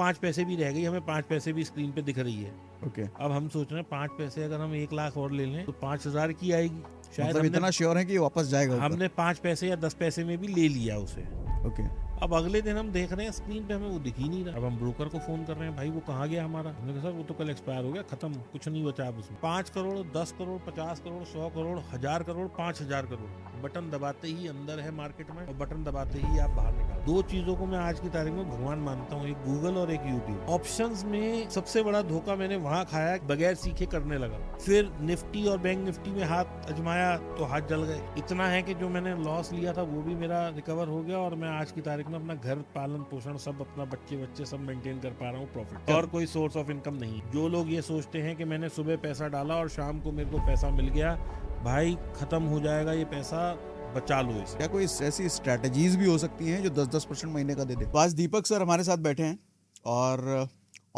5 पैसे भी रह गई, हमें 5 पैसे भी स्क्रीन पे दिख रही है। ओके, अब हम सोच रहे हैं 5 पैसे अगर हम 1 लाख और ले लें तो 5,000 की आएगी। शायद मतलब इतना श्योर है कि वापस जाएगा ऊपर। हमने 5 पैसे या 10 पैसे में भी ले लिया उसे। ओके, अब अगले दिन हम देख रहे हैं स्क्रीन पे हमें वो दिख ही नहीं रहा। अब हम ब्रोकर को फोन कर रहे हैं, भाई वो कहाँ गया हमारा? हमने कहा सर वो तो कल एक्सपायर हो गया, खत्म, कुछ नहीं बचा अब उसमें। 5 करोड़, 10 करोड़, 50 करोड़, 100 करोड़, 1000 करोड़, 5000 करोड़, बटन दबाते ही अंदर है मार्केट में और बटन दबाते ही आप बाहर निकाल। 2 चीजों को मैं आज की तारीख में भगवान मानता हूँ, एक गूगल और एक यूट्यूब। ऑप्शंस में सबसे बड़ा धोखा मैंने वहां खाया, बगैर सीखे करने लगा। फिर निफ्टी और बैंक निफ्टी में हाथ अजमाया तो हाथ जल गए। इतना है कि जो मैंने लॉस लिया था वो भी मेरा रिकवर हो गया और मैं आज की तारीख में अपना घर पालन पोषण सब, अपना बच्चे सब मेंटेन कर पा रहा हूँ प्रॉफिट, और कोई सोर्स ऑफ इनकम नहीं। जो लोग ये सोचते हैं कि मैंने सुबह पैसा डाला और शाम को मेरे को पैसा मिल गया, भाई खत्म हो जाएगा ये पैसा, बचा लो इसे। क्या कोई ऐसी स्ट्रैटेजीज भी हो सकती हैं जो 10-10% महीने का दे दे? आज दीपक सर हमारे साथ बैठे हैं और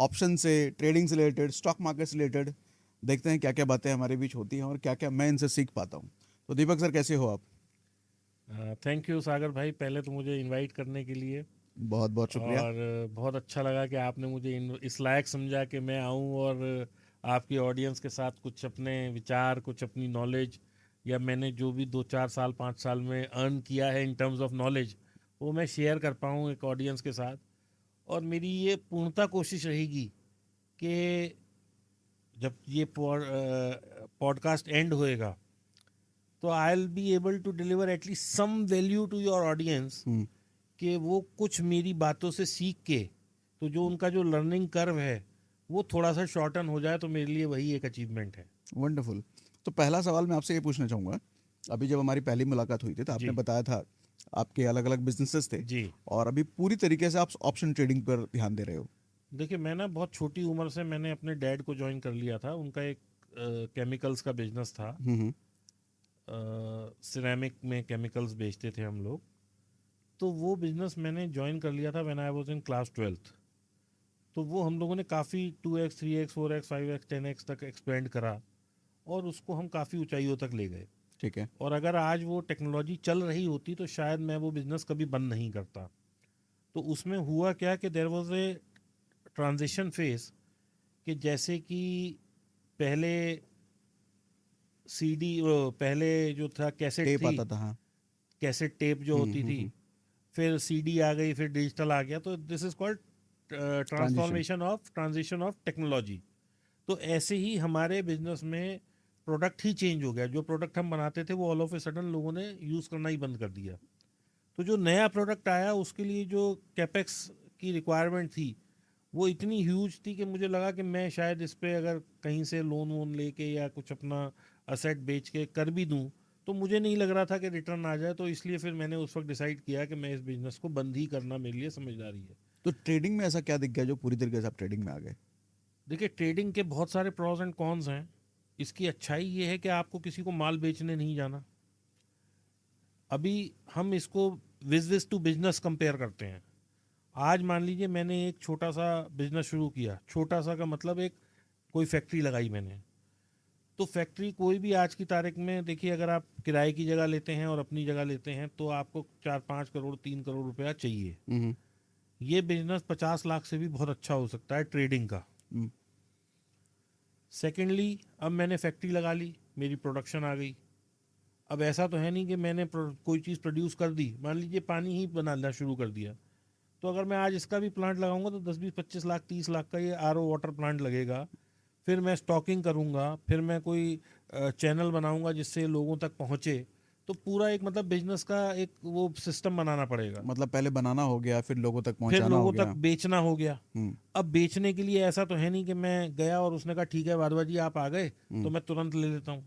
ऑप्शन से, ट्रेडिंग से रिलेटेड, स्टॉक मार्केट से रिलेटेड देखते हैं क्या क्या बातें हमारे बीच होती हैं और क्या क्या मैं इनसे सीख पाता हूँ। तो दीपक सर कैसे हो आप? थैंक यू सागर भाई, पहले तो मुझे इनवाइट करने के लिए बहुत बहुत शुक्रिया। और बहुत अच्छा लगा कि आपने मुझे इस लायक समझा कि मैं आऊं और आपकी ऑडियंस के साथ कुछ अपने विचार, कुछ अपनी नॉलेज, या मैंने जो भी 2-4 साल 5 साल में अर्न किया है इन टर्म्स ऑफ नॉलेज, वो मैं शेयर कर पाऊँ एक ऑडियंस के साथ। और मेरी ये पूर्णतः कोशिश रहेगी कि जब ये पॉडकास्ट एंड होएगा तो I will be able to deliver at least some value to your audience, कि वो कुछ मेरी बातों से सीख के, तो जो उनका जो लर्निंग कर्व है वो थोड़ा सा शॉर्टन हो जाए, तो मेरे लिए वही एक अचीवमेंट है। वंडरफुल। तो पहला सवाल मैं आपसे ये पूछना चाहूँगा, अभी जब हमारी पहली मुलाकात हुई थी तो आपने जी बताया था आपके अलग अलग बिजनेसेस थे जी। और अभी पूरी तरीके से आप ऑप्शन ट्रेडिंग पर ध्यान दे रहे हो। देखिए, मैं ना बहुत छोटी उम्र से मैंने अपने डैड को ज्वाइन कर लिया था। उनका एक केमिकल्स का बिजनेस था, सिरेमिक में केमिकल्स बेचते थे हम लोग। तो वो बिजनेस मैंने ज्वाइन कर लिया था when I was in class 12th। तो वो हम लोगों ने काफ़ी 2x 3x 4x 5x 10x तक एक्सपेंड करा और उसको हम काफ़ी ऊंचाइयों तक ले गए। ठीक है। और अगर आज वो टेक्नोलॉजी चल रही होती तो शायद मैं वो बिज़नेस कभी बंद नहीं करता। तो उसमें हुआ क्या कि there was a transition phase, कि जैसे कि पहले सीडी, पहले जो था कैसेट टेप थी, आता था, हाँ। कैसेट टेप जो होती थी, फिर सीडी आ गई, फिर डिजिटल आ गया। तो this is called transition of technology. तो ऐसे ही हमारे बिजनेस में प्रोडक्ट ही चेंज हो गया। जो प्रोडक्ट हम बनाते थे वो ऑल ऑफ ए सडन लोगों ने यूज़ करना ही बंद कर दिया। तो जो नया प्रोडक्ट आया उसके लिए जो कैपेक्स की रिक्वायरमेंट थी वो इतनी ह्यूज थी कि मुझे लगा कि मैं शायद इस पे अगर कहीं से लोन वोन लेके या कुछ अपना असेट बेच के कर भी दूं तो मुझे नहीं लग रहा था कि रिटर्न आ जाए। तो इसलिए फिर मैंने उस वक्त डिसाइड किया कि मैं इस बिजनेस को बंद ही करना मेरे लिए समझदारी है। तो ट्रेडिंग में ऐसा क्या दिख गया जो पूरी तरीके से आप ट्रेडिंग में आ गए? देखिए, ट्रेडिंग के बहुत सारे प्रॉस एंड कॉन्स हैं। इसकी अच्छाई ये है कि आपको किसी को माल बेचने नहीं जाना। अभी हम इसको बिजनेस टू बिजनेस कंपेयर करते हैं। आज मान लीजिए मैंने एक छोटा सा बिजनेस शुरू किया, छोटा सा का मतलब एक कोई फैक्ट्री लगाई मैंने। तो फैक्ट्री कोई भी आज की तारीख में, देखिए अगर आप किराए की जगह लेते हैं और अपनी जगह लेते हैं तो आपको 4-5 करोड़ 3 करोड़ रुपया चाहिए। ये बिजनेस 50 लाख से भी बहुत अच्छा हो सकता है ट्रेडिंग का। सेकेंडली, अब मैंने फैक्ट्री लगा ली, मेरी प्रोडक्शन आ गई। अब ऐसा तो है नहीं कि मैंने कोई चीज़ प्रोड्यूस कर दी, मान लीजिए पानी ही बनाना शुरू कर दिया, तो अगर मैं आज इसका भी प्लांट लगाऊंगा तो 10-20-25 लाख 30 लाख का ये आरओ वाटर प्लांट लगेगा। फिर मैं स्टॉकिंग करूंगा, फिर मैं कोई चैनल बनाऊंगा जिससे लोगों तक पहुंचे। तो पूरा एक मतलब बिजनेस का एक वो सिस्टम बनाना पड़ेगा। मतलब पहले बनाना हो गया, फिर लोगों तक फिर पहुंचाना हो लोगों तक गया। बेचना हो गया। अब बेचने के लिए ऐसा तो है नहीं कि मैं गया और उसने कहा ठीक है वाधवा जी आप आ गए तो मैं तुरंत ले लेता हूँ।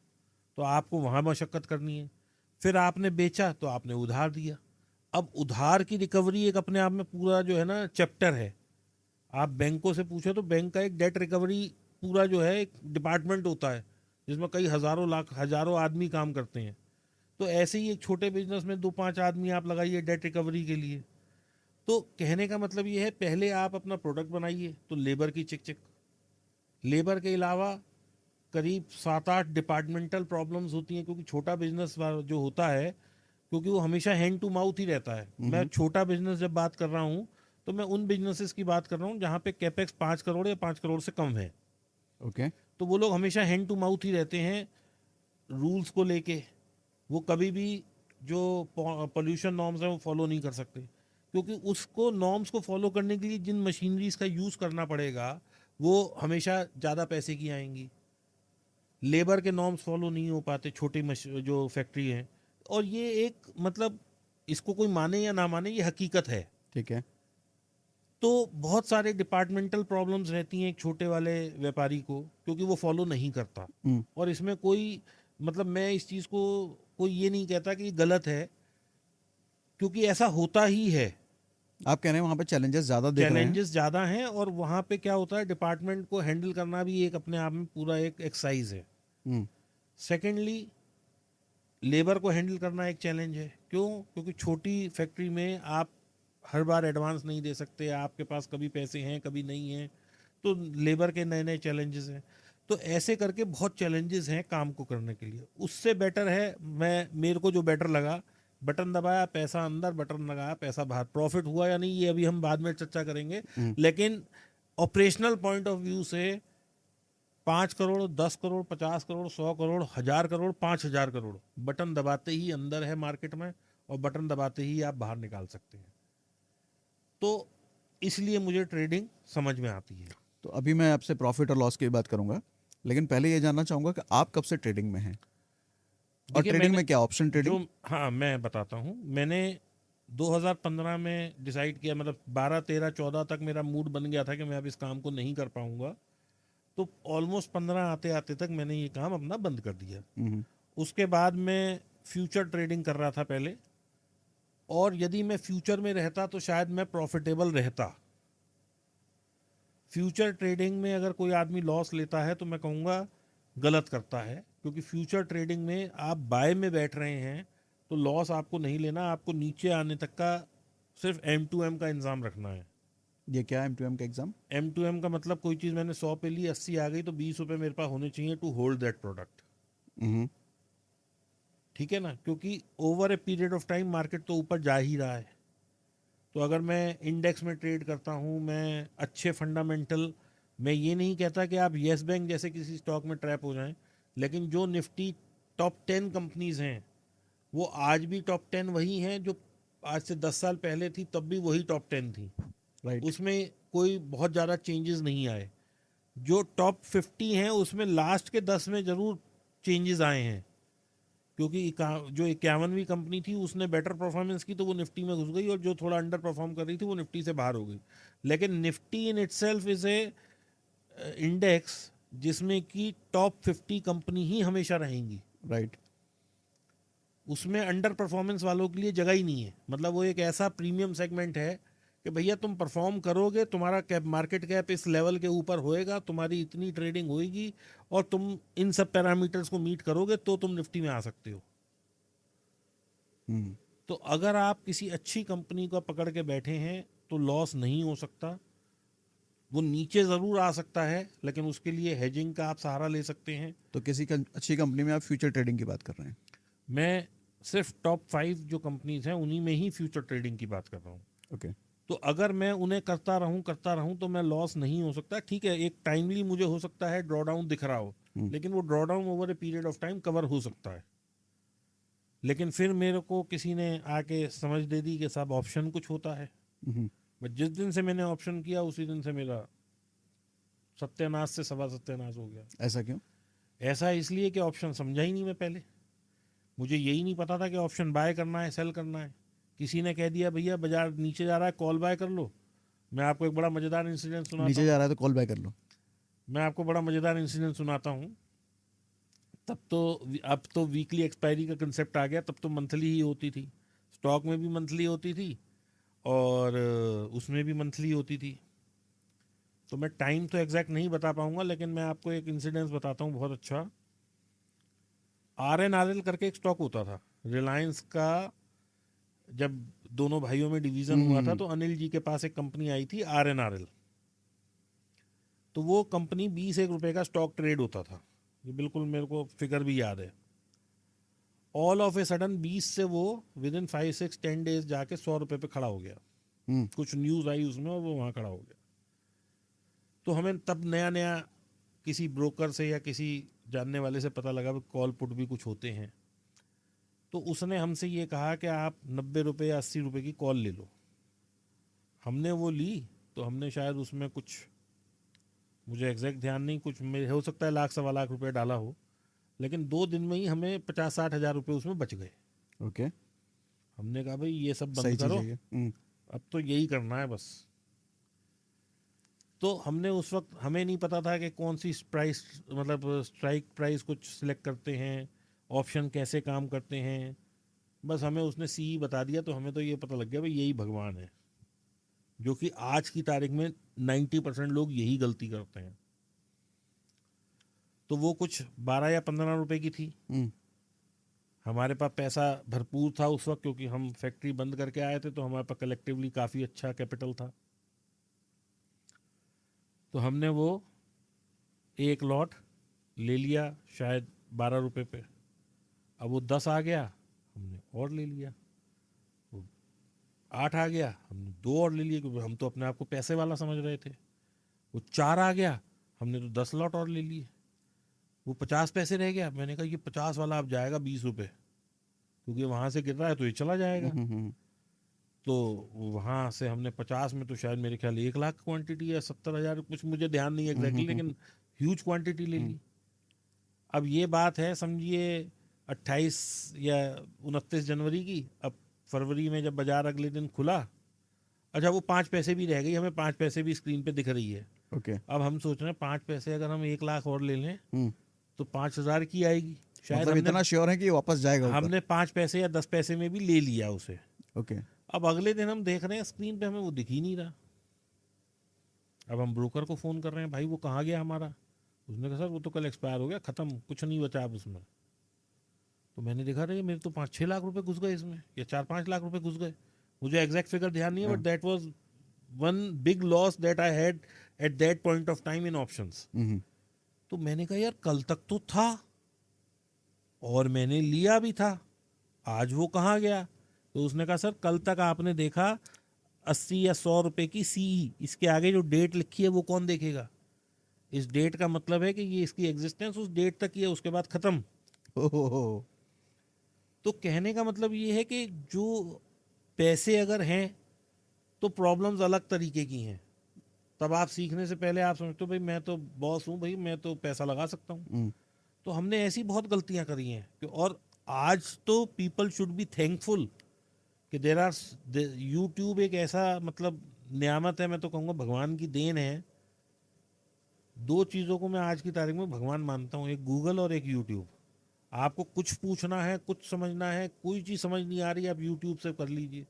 तो आपको वहाँ मशक्कत करनी है। फिर आपने बेचा तो आपने उधार दिया। अब उधार की रिकवरी एक अपने आप में पूरा जो है ना चैप्टर है। आप बैंकों से पूछो तो बैंक का एक डेट रिकवरी पूरा जो है एक डिपार्टमेंट होता है जिसमें कई हजारों आदमी काम करते हैं। तो ऐसे ही एक छोटे बिजनेस में 2-5 आदमी आप लगाइए डेट रिकवरी के लिए। तो कहने का मतलब ये है, पहले आप अपना प्रोडक्ट बनाइए तो लेबर की चिक चिक, लेबर के अलावा करीब 7-8 डिपार्टमेंटल प्रॉब्लम्स होती हैं, क्योंकि छोटा बिजनेस जो होता है क्योंकि वो हमेशा हैंड टू माउथ ही रहता है। मैं छोटा बिजनेस जब बात कर रहा हूँ तो मैं उन बिजनेसेस की बात कर रहा हूँ जहाँ पे कैपेक्स 5 करोड़ या 5 करोड़ से कम है। ओके। तो वो लोग हमेशा हैंड टू माउथ ही रहते हैं रूल्स को लेके। वो कभी भी जो पोल्यूशन नॉर्म्स हैं वो फॉलो नहीं कर सकते, क्योंकि उसको नॉर्म्स को फॉलो करने के लिए जिन मशीनरीज का यूज़ करना पड़ेगा वो हमेशा ज़्यादा पैसे की आएंगी। लेबर के नॉर्म्स फॉलो नहीं हो पाते छोटी जो फैक्ट्री हैं। और ये एक मतलब इसको कोई माने या ना माने ये हकीकत है। ठीक है। तो बहुत सारे डिपार्टमेंटल प्रॉब्लम्स रहती हैं एक छोटे वाले व्यापारी को, क्योंकि वो फॉलो नहीं करता। हम्म। और इसमें कोई मतलब मैं इस चीज़ को कोई ये नहीं कहता कि गलत है, क्योंकि ऐसा होता ही है। आप कह रहे हैं वहाँ पे चैलेंजेस ज़्यादा दिख रहे हैं। चैलेंजेस ज़्यादा हैं और वहाँ पे क्या होता है, डिपार्टमेंट को हैंडल करना भी एक अपने आप में पूरा एक एक्सरसाइज है। हम्म। सेकेंडली, लेबर को हैंडल करना एक चैलेंज है। क्यों? क्योंकि छोटी फैक्ट्री में आप हर बार एडवांस नहीं दे सकते, आपके पास कभी पैसे हैं कभी नहीं हैं, तो लेबर के नए नए चैलेंजेस हैं। तो ऐसे करके बहुत चैलेंजेस हैं काम को करने के लिए। उससे बेटर है, मेरे को जो बेटर लगा, बटन दबाया पैसा अंदर, बटन लगाया पैसा बाहर। प्रॉफिट हुआ या नहीं ये अभी हम बाद में चर्चा करेंगे, लेकिन ऑपरेशनल पॉइंट ऑफ व्यू से 5 करोड़, 10 करोड़, 50 करोड़, 100 करोड़, 1000 करोड़, 5000 करोड़ बटन दबाते ही अंदर है मार्केट में, और बटन दबाते ही आप बाहर निकाल सकते हैं। तो इसलिए मुझे ट्रेडिंग समझ में आती है। तो अभी मैं आपसे प्रॉफिट और लॉस की बात करूंगा, लेकिन पहले ये जानना चाहूंगा कि आप कब से ट्रेडिंग में हैं, और देखिए, ट्रेडिंग में क्या ऑप्शन ट्रेडिंग? हाँ मैं बताता हूँ। मैंने 2015 में डिसाइड किया, मतलब 12, 13, 14 तक मेरा मूड बन गया था कि मैं अब इस काम को नहीं कर पाऊंगा। तो ऑलमोस्ट 15 आते आते तक मैंने ये काम अपना बंद कर दिया। उसके बाद मैं फ्यूचर ट्रेडिंग कर रहा था पहले, और यदि मैं फ्यूचर में रहता तो शायद मैं प्रॉफिटेबल रहता। फ्यूचर ट्रेडिंग में अगर कोई आदमी लॉस लेता है तो मैं कहूँगा गलत करता है, क्योंकि फ्यूचर ट्रेडिंग में आप बाय में बैठ रहे हैं तो लॉस आपको नहीं लेना, आपको नीचे आने तक का सिर्फ M2M का इंतजाम रखना है। ये क्या है M2M का एग्जाम? M2M का मतलब कोई चीज़ मैंने 100 पे ली, 80 आ गई तो 20 रुपये मेरे पास होने चाहिए टू होल्ड दैट प्रोडक्ट। ठीक है ना? क्योंकि over a period of time market तो ऊपर जा ही रहा है। तो अगर मैं इंडेक्स में ट्रेड करता हूँ, मैं अच्छे फंडामेंटल, मैं ये नहीं कहता कि आप येस बैंक जैसे किसी स्टॉक में ट्रैप हो जाएं, लेकिन जो निफ्टी टॉप 10 कंपनीज हैं वो आज भी टॉप 10 वही हैं जो आज से 10 साल पहले थी, तब भी वही टॉप 10 थी। राइट। उसमें कोई बहुत ज़्यादा चेंजेस नहीं आए। जो टॉप 50 हैं उसमें लास्ट के 10 में ज़रूर चेंजेस आए हैं, क्योंकि जो 51वीं कंपनी थी उसने बेटर परफॉर्मेंस की तो वो निफ्टी में घुस गई, और जो थोड़ा अंडर परफॉर्म कर रही थी वो निफ्टी से बाहर हो गई। लेकिन Nifty in itself is a index जिसमें कि टॉप 50 कंपनी ही हमेशा रहेंगी। राइट। उसमें अंडर परफॉर्मेंस वालों के लिए जगह ही नहीं है। मतलब वो एक ऐसा प्रीमियम सेगमेंट है कि भैया तुम परफॉर्म करोगे, तुम्हारा कैप मार्केट कैप इस लेवल के ऊपर होएगा, तुम्हारी इतनी ट्रेडिंग होएगी, और तुम इन सब पैरामीटर्स को मीट करोगे तो तुम निफ्टी में आ सकते हो। तो अगर आप किसी अच्छी कंपनी को पकड़ के बैठे हैं तो लॉस नहीं हो सकता। वो नीचे ज़रूर आ सकता है, लेकिन उसके लिए हेजिंग का आप सहारा ले सकते हैं। तो किसी अच्छी कंपनी में आप फ्यूचर ट्रेडिंग की बात कर रहे हैं? मैं सिर्फ टॉप 5 जो कंपनीज हैं उन्हीं में ही फ्यूचर ट्रेडिंग की बात कर रहा हूँ। ओके। तो अगर मैं उन्हें करता रहूं तो मैं लॉस नहीं हो सकता। ठीक है, एक टाइमली मुझे हो सकता है ड्रॉ डाउन दिख रहा हो, लेकिन वो draw down over a period of time cover हो सकता है। लेकिन फिर मेरे को किसी ने आके समझ दे दी कि साहब ऑप्शन कुछ होता है। बट जिस दिन से मैंने ऑप्शन किया उसी दिन से मेरा सत्यानाश से सवा सत्यानाश हो गया। ऐसा क्यों? ऐसा इसलिए कि ऑप्शन समझा ही नहीं मैं पहले। मुझे यही नहीं पता था कि ऑप्शन बाय करना है, सेल करना है। किसी ने कह दिया भैया बाजार नीचे जा रहा है, कॉल बाय कर लो। मैं आपको एक बड़ा मज़ेदार इंसिडेंट सुनाता हूँ। नीचे जा रहा है तो कॉल बाय कर लो। मैं आपको बड़ा मज़ेदार इंसिडेंट सुनाता हूँ। तब तो अब तो वीकली एक्सपायरी का कंसेप्ट आ गया, तब तो मंथली ही होती थी। स्टॉक में भी मंथली होती थी और उसमें भी मंथली होती थी। तो मैं टाइम तो एग्जैक्ट नहीं बता पाऊंगा, लेकिन मैं आपको एक इंसिडेंस बताता हूँ बहुत अच्छा। RNRL करके एक स्टॉक होता था रिलायंस का। जब दोनों भाइयों में डिवीज़न हुआ था तो अनिल जी के पास एक कंपनी आई थी RNRL। तो वो कंपनी 20 रुपए का स्टॉक ट्रेड होता था, ये बिल्कुल मेरे को फिगर भी याद है। ऑल ऑफ ए सडन 20 से वो विद इन 5, 6, 10 डेज जाके 100 रुपए पे खड़ा हो गया। कुछ न्यूज़ आई उसमें और वो वहाँ खड़ा हो गया। तो हमें तब नया नया किसी ब्रोकर से या किसी जानने वाले से पता लगा कि कॉल पुट भी कुछ होते हैं। तो उसने हमसे ये कहा कि आप 90 रुपये या 80 रुपये की कॉल ले लो। हमने वो ली तो हमने शायद उसमें कुछ, मुझे एग्जैक्ट ध्यान नहीं, कुछ में हो सकता है 1,00,000-1,15,000 डाला हो, लेकिन 2 दिन में ही हमें 50-60 हज़ार रुपये उसमें बच गए। ओके, हमने कहा भाई ये सब सही बंद चीज करो, है ये। अब तो यही करना है बस। तो हमने उस वक्त, हमें नहीं पता था कि कौन सी प्राइस, मतलब स्ट्राइक प्राइस कुछ सिलेक्ट करते हैं, ऑप्शन कैसे काम करते हैं, बस हमें उसने सी बता दिया। तो हमें तो ये पता लग गया भाई यही भगवान है, जो कि आज की तारीख में 90% लोग यही गलती करते हैं। तो वो कुछ 12 या 15 रुपए की थी। हमारे पास पैसा भरपूर था उस वक्त, क्योंकि हम फैक्ट्री बंद करके आए थे, तो हमारे पास कलेक्टिवली काफ़ी अच्छा कैपिटल था। तो हमने वो एक लॉट ले लिया शायद 12 रुपए पे। अब वो 10 आ गया, हमने और ले लिया। वो 8 आ गया, हमने 2 और ले लिए, क्योंकि हम तो अपने आप को पैसे वाला समझ रहे थे। वो 4 आ गया, हमने तो 10 लॉट और ले लिए। वो 50 पैसे रह गया, मैंने कहा ये 50 वाला अब जाएगा 20 रुपये, क्योंकि वहाँ से गिर रहा है तो ये चला जाएगा। तो वहाँ से हमने 50 में तो शायद मेरे ख्याल 1,00,000 क्वांटिटी या 70,000, कुछ मुझे ध्यान नहीं एग्जैक्टली, लेकिन ह्यूज क्वांटिटी ले ली। अब ये बात है समझिए 28 या 29 जनवरी की। अब फरवरी में जब बाजार अगले दिन खुला, अच्छा वो 5 पैसे भी रह गई, हमें 5 पैसे भी स्क्रीन पे दिख रही है। ओके, अब हम सोच रहे हैं 5 पैसे अगर हम 1,00,000 और ले लें तो 5,000 की आएगी शायद। मतलब इतना श्योर है कि ये वापस जाएगा ऊपर? हमने 5 पैसे या 10 पैसे में भी ले लिया उसे। ओके, अब अगले दिन हम देख रहे हैं स्क्रीन पे हमें वो दिख ही नहीं रहा। अब हम ब्रोकर को फ़ोन कर रहे हैं, भाई वो कहाँ गया हमारा? उसने कहा सर वो तो कल एक्सपायर हो गया, ख़त्म, कुछ नहीं बचा अब उसमें। तो मैंने देखा रहे मेरे तो 5-6 लाख रुपए घुस गए इसमें, या 4-5 लाख रुपए घुस गए, मुझे एग्जैक्ट फिगर ध्यान नहीं है, but that was one big loss that I had at that point of time in options. तो मैंने कहा यार कल तक तो था और मैंने लिया भी था, आज वो कहाँ गया? तो उसने कहा सर कल तक आपने देखा 80 या 100 रुपए की सीई, इसके आगे जो डेट लिखी है वो कौन देखेगा? इस डेट का मतलब है कि ये इसकी एग्जिस्टेंस उस डेट तक ही है, उसके बाद खत्म। तो कहने का मतलब ये है कि जो पैसे अगर हैं तो प्रॉब्लम्स अलग तरीके की हैं। तब आप सीखने से पहले आप समझते हो भाई मैं तो बॉस हूँ, भाई मैं तो पैसा लगा सकता हूँ। तो हमने ऐसी बहुत गलतियां करी हैं। और आज तो पीपल शुड बी थैंकफुल कि देर आर, यूट्यूब एक ऐसा मतलब नियामत है, मैं तो कहूँगा भगवान की देन है। 2 चीज़ों को मैं आज की तारीख में भगवान मानता हूँ, एक गूगल और एक यूट्यूब। आपको कुछ पूछना है, कुछ समझना है, कोई चीज़ समझ नहीं आ रही, आप यूट्यूब से कर लीजिए,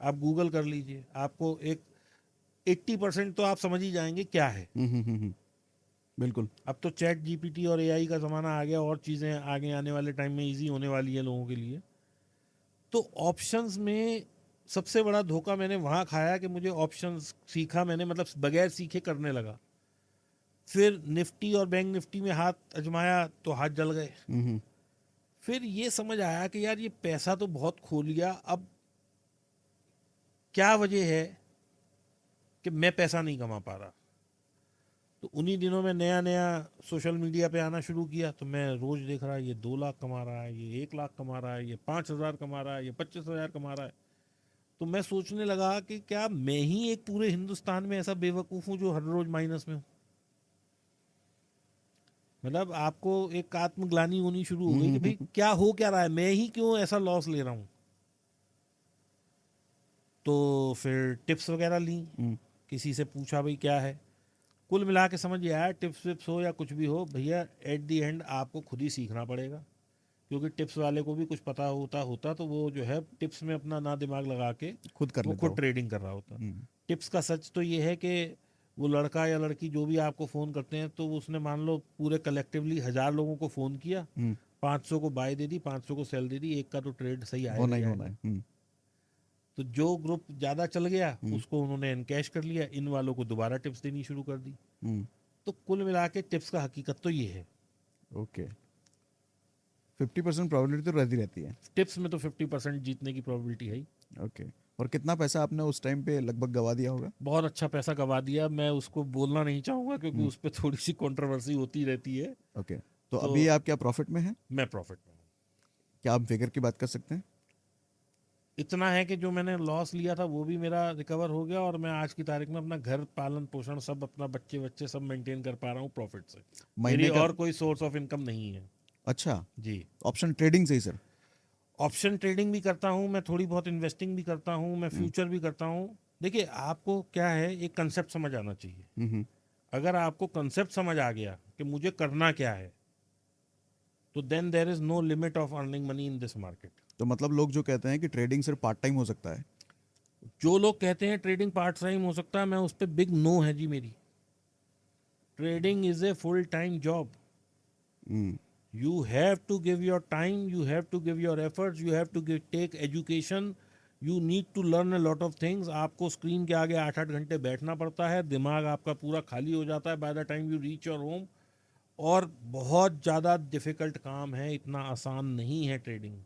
आप गूगल कर लीजिए, आपको एक 80% तो आप समझ ही जाएंगे क्या है। बिल्कुल। अब तो चैट जीपीटी और एआई का ज़माना आ गया, और चीज़ें आगे आने वाले टाइम में इजी होने वाली है लोगों के लिए। तो ऑप्शंस में सबसे बड़ा धोखा मैंने वहाँ खाया कि मुझे ऑप्शंस सीखा मैंने, मतलब बगैर सीखे करने लगा। फिर निफ्टी और बैंक निफ्टी में हाथ अजमाया तो हाथ जल गए। फिर ये समझ आया कि यार ये पैसा तो बहुत खो लिया, अब क्या वजह है कि मैं पैसा नहीं कमा पा रहा। तो उन्हीं दिनों में नया नया सोशल मीडिया पे आना शुरू किया, तो मैं रोज़ देख रहा है ये 2 लाख कमा रहा है, ये 1 लाख कमा रहा है, ये 5,000 कमा रहा है, ये 25,000 कमा रहा है। तो मैं सोचने लगा कि क्या मैं ही एक पूरे हिंदुस्तान में ऐसा बेवकूफ़ हूँ जो हर रोज़ माइनस में हूँ? मतलब आपको एक आत्मग्लानी होनी शुरू हो गई कि भाई क्या हो क्या रहा है, मैं ही क्यों ऐसा लॉस ले रहा हूँ। तो फिर टिप्स वगैरह ली, किसी से पूछा भाई क्या है। कुल मिला के समझ आया टिप्स विप्स हो या कुछ भी हो, भैया एट दी एंड आपको खुद ही सीखना पड़ेगा। क्योंकि टिप्स वाले को भी कुछ पता होता तो वो जो है टिप्स में अपना ना दिमाग लगा के खुद कर वो लेता खुद ट्रेडिंग कर रहा होता। टिप्स का सच तो ये है कि वो लड़का या लड़की जो भी आपको फ़ोन करते हैं, तो उसने मान लो पूरे कलेक्टिवली 1000 लोगों को फ़ोन किया, 500 को बाय दे दी, 500 को सेल दे दी, एक का तो ट्रेड सही आएगा होना ही होना है। तो जो ग्रुप ज़्यादा चल गया उसको उन्होंने एनकैश कर लिया, इन वालों को दोबारा टिप्स देनी शुरू कर दी। तो कुल मिला के टिप्स का हकीकत तो ये है। ओके, 50% प्रोबेबिलिटी तो रहती है टिप्स में तो 50% जीतने की प्रोबेबिलिटी है ही। ओके, और कितना पैसा आपने उस टाइम पे लगभग गवा दिया होगा? बहुत अच्छा पैसा गवा दिया, मैं उसको बोलना नहीं चाहूंगा क्योंकि हम्म, उस पर थोड़ी सी कंट्रोवर्सी होती रहती है। ओके। तो तो अभी आप क्या प्रॉफिट में हैं? मैं प्रॉफिट में हूँ। क्या आप फिगर की बात कर सकते हैं? इतना है कि जो मैंने लॉस लिया था वो भी मेरा रिकवर हो गया, और मैं आज की तारीख में अपना घर पालन पोषण सब, अपना बच्चे बच्चे सब मेंटेन कर पा रहा हूँ प्रॉफिट से। मेरी महीने का? और कोई सोर्स ऑफ इनकम नहीं है। अच्छा, जी। ऑप्शन ट्रेडिंग से ही सर? ऑप्शन ट्रेडिंग भी करता हूँ मैं, थोड़ी बहुत इन्वेस्टिंग भी करता हूँ मैं, हम्म, फ्यूचर भी करता हूँ। देखिए, आपको क्या है, एक कंसेप्ट समझ आना चाहिए। हम्म, अगर आपको कंसेप्ट समझ आ गया कि मुझे करना क्या है, तो then there is no limit of earning money in this market. तो मतलब लोग जो कहते हैं कि ट्रेडिंग सिर्फ पार्ट टाइम हो सकता है। जो लोग कहते हैं ट्रेडिंग पार्ट टाइम हो सकता है, मैं उस पर बिग नो है जी मेरी। Trading is a full time job. Hmm, You have to give your time, you have to give your efforts, you have to take education, you need to learn a lot of things. आपको screen के आगे 8-8 घंटे बैठना पड़ता है, दिमाग आपका पूरा खाली हो जाता है by the time you reach your home. और बहुत ज़्यादा डिफिकल्ट काम है, इतना आसान नहीं है ट्रेडिंग।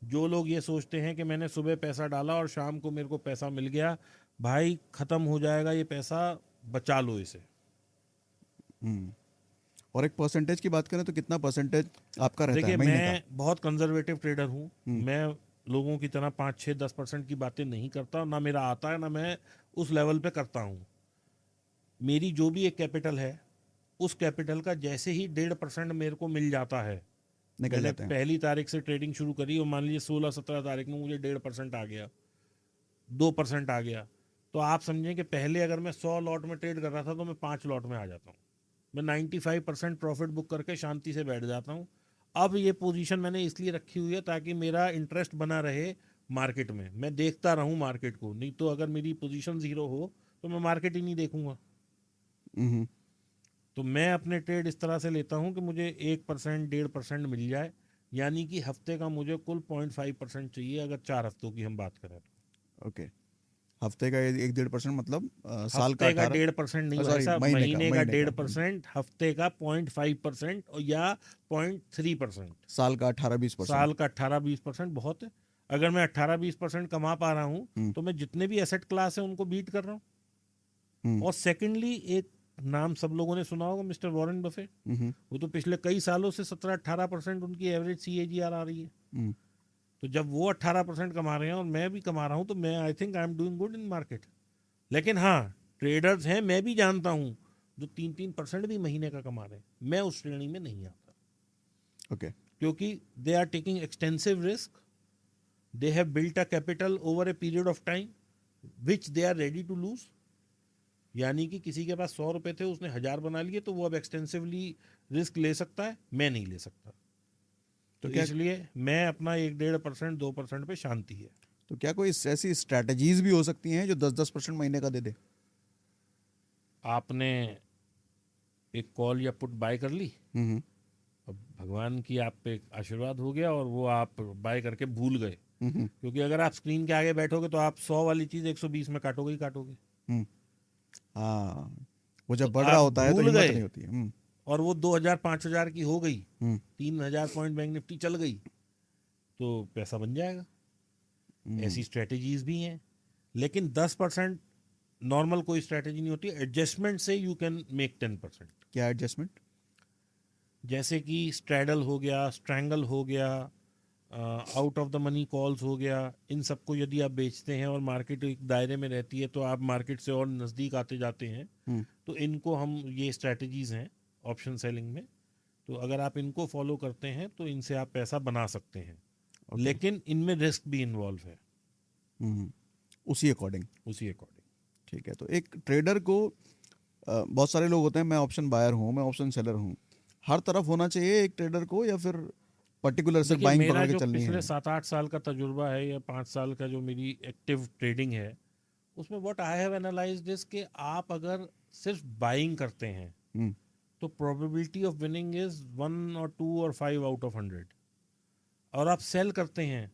जो लोग ये सोचते हैं कि मैंने सुबह पैसा डाला और शाम को मेरे को पैसा मिल गया, भाई ख़त्म हो जाएगा ये पैसा, बचा लो इसे। हम्म। और एक परसेंटेज की बात करें तो कितना परसेंटेज आपका रहता है देखिए, महीने का? मैं बहुत कंजर्वेटिव ट्रेडर हूँ। हम्म, मैं लोगों की तरह 5-6-10% की बातें नहीं करता, ना मेरा आता है, ना मैं उस लेवल पे करता हूँ। मेरी जो भी एक कैपिटल है, उस कैपिटल का जैसे ही 1.5% मेरे को मिल जाता है, निकल मैंने जाते हैं। पहली तारीख से ट्रेडिंग शुरू करी और मान लीजिए 16-17 तारीख में मुझे 1.5% आ गया, 2% आ गया, तो आप समझें कि पहले अगर मैं 100 लॉट में ट्रेड कर रहा था तो मैं 5 लॉट में आ जाता हूँ। मैं 95% प्रॉफिट बुक करके शांति से बैठ जाता हूँ। अब ये पोजीशन मैंने इसलिए रखी हुई है ताकि मेरा इंटरेस्ट बना रहे मार्केट में, मैं देखता रहूँ मार्केट को। नहीं तो अगर मेरी पोजीशन जीरो हो तो मैं मार्केट ही नहीं देखूंगा। हम्म, तो मैं अपने ट्रेड इस तरह से लेता हूँ कि मुझे 1%, 1.5% मिल जाए, यानी कि हफ्ते का मुझे कुल 0.5% चाहिए, अगर 4 हफ्तों की हम बात करें तो। ओके। हफ्ते का 1-1.5% मतलब साल का हफ्ते का 18? 1.5% नहीं भाई सॉरी, साहब, महीने का, महीने का महीने का। 1.5%, हफ्ते का 0.5% और या 0.3%। साल का 18-20%? साल का 18-20% बहुत है। अगर मैं 18-20% कमा पा रहा हूँ हम्म, तो मैं जितने भी एसेट क्लास है उनको बीट कर रहा हूँ। हम्म, और सेकेंडली, एक नाम सब लोगों ने सुना होगा, मिस्टर वॉरेन बफेट। हम्म, वो तो पिछले कई सालों से 17-18% उनकी एवरेज CAGR आ रही है। हम्म, तो जब वो 18% कमा रहे हैं और मैं भी कमा रहा हूँ, तो मैं I think I am doing good in market. लेकिन हाँ, ट्रेडर्स हैं, मैं भी जानता हूँ, जो 3-3% भी महीने का कमा रहे हैं। मैं उस श्रेणी में नहीं आता, ओके। क्योंकि they are taking extensive risk, they have built a capital over a period of time which they are ready to lose. यानी कि किसी के पास 100 रुपए थे, उसने 1000 बना लिए, तो वो अब एक्सटेंसिवली रिस्क ले सकता है, मैं नहीं ले सकता। तो तो क्या इसलिए मैं अपना 1-1.5%, 2% पे शांति है। तो क्या कोई ऐसी स्ट्रैटेजीज भी हो सकती हैं जो 10-10% महीने का दे दे? आपने एक कॉल या पुट बाय कर ली, हम्म, अब भगवान की आप पे आशीर्वाद हो गया और वो आप बाय करके भूल गए। हम्म, क्योंकि अगर आप स्क्रीन के आगे बैठोगे तो आप 100 वाली चीज़ 120 में काटोगे ही काटोगे। हम्म। हाँ, वो तो जब बढ़ रहा आप होता है तो भूल हिम्मत गए नहीं होती है। और वो 2000-5000 की हो गई, हम्म, 3000 पॉइंट बैंक निफ्टी चल गई, तो पैसा बन जाएगा। हम्म। ऐसी स्ट्रेटेजीज भी हैं। लेकिन 10% नॉर्मल कोई स्ट्रेटेजी नहीं होती, एडजस्टमेंट से यू कैन मेक 10%। क्या एडजस्टमेंट? जैसे कि स्ट्रैडल हो गया, स्ट्रैंगल हो गया, out of the money calls हो गया, इन सबको यदि आप बेचते हैं और मार्केट एक दायरे में रहती है तो आप मार्केट से और नज़दीक आते जाते हैं, हम्म, तो इनको हम, ये स्ट्रैटेजीज हैं ऑप्शन सेलिंग में। तो अगर आप इनको फॉलो करते हैं तो इनसे आप पैसा बना सकते हैं। ओके। लेकिन इनमें रिस्क भी इन्वॉल्व है, हम्म, उसी अकॉर्डिंग। उसी अकॉर्डिंग। ठीक है, तो एक ट्रेडर को बहुत सारे लोग होते हैं, मैं ऑप्शन बायर हूँ, मैं ऑप्शन सेलर हूँ, हर तरफ होना चाहिए एक ट्रेडर को, या फिर पर्टिकुलर सिर्फ देखिए, बाइंग मेरा पकड़ के जो चलनी पिछले है? 7-8 साल का तजुर्बा है, या 5 साल का जो मेरी एक्टिव ट्रेडिंग है, उसमें what I have analysed is कि आप अगर सिर्फ बाइंग करते हैं हम्म, तो प्रोबेबिलिटी ऑफ विनिंग इज 1 और 2 और 5 आउट ऑफ 100। और आप सेल करते हैं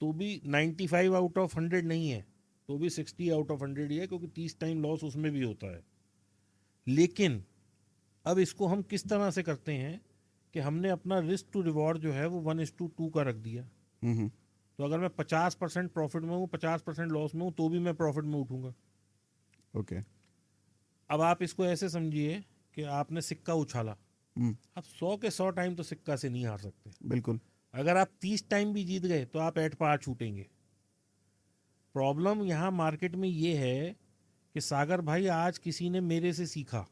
तो भी 95 आउट ऑफ 100 नहीं है, तो भी 60 आउट ऑफ 100 ही है, क्योंकि 30 टाइम लॉस उसमें भी होता है। लेकिन अब इसको हम किस तरह से करते हैं कि हमने अपना रिस्क टू रिवॉर्ड जो है वो 1:2 का रख दिया। हम्म, तो अगर मैं 50% प्रॉफिट में हूँ, 50% लॉस में हूँ, तो भी मैं प्रॉफिट में उठूंगा। ओके। अब आप इसको ऐसे समझिए कि आपने सिक्का उछाला, आप 100 के 100 टाइम तो सिक्का से नहीं हार सकते। बिल्कुल। अगर आप 30 टाइम भी जीत गए तो आप एट पार छूटेंगे। प्रॉब्लम यहाँ मार्केट में ये है कि सागर भाई आज किसी ने मेरे से सीखा,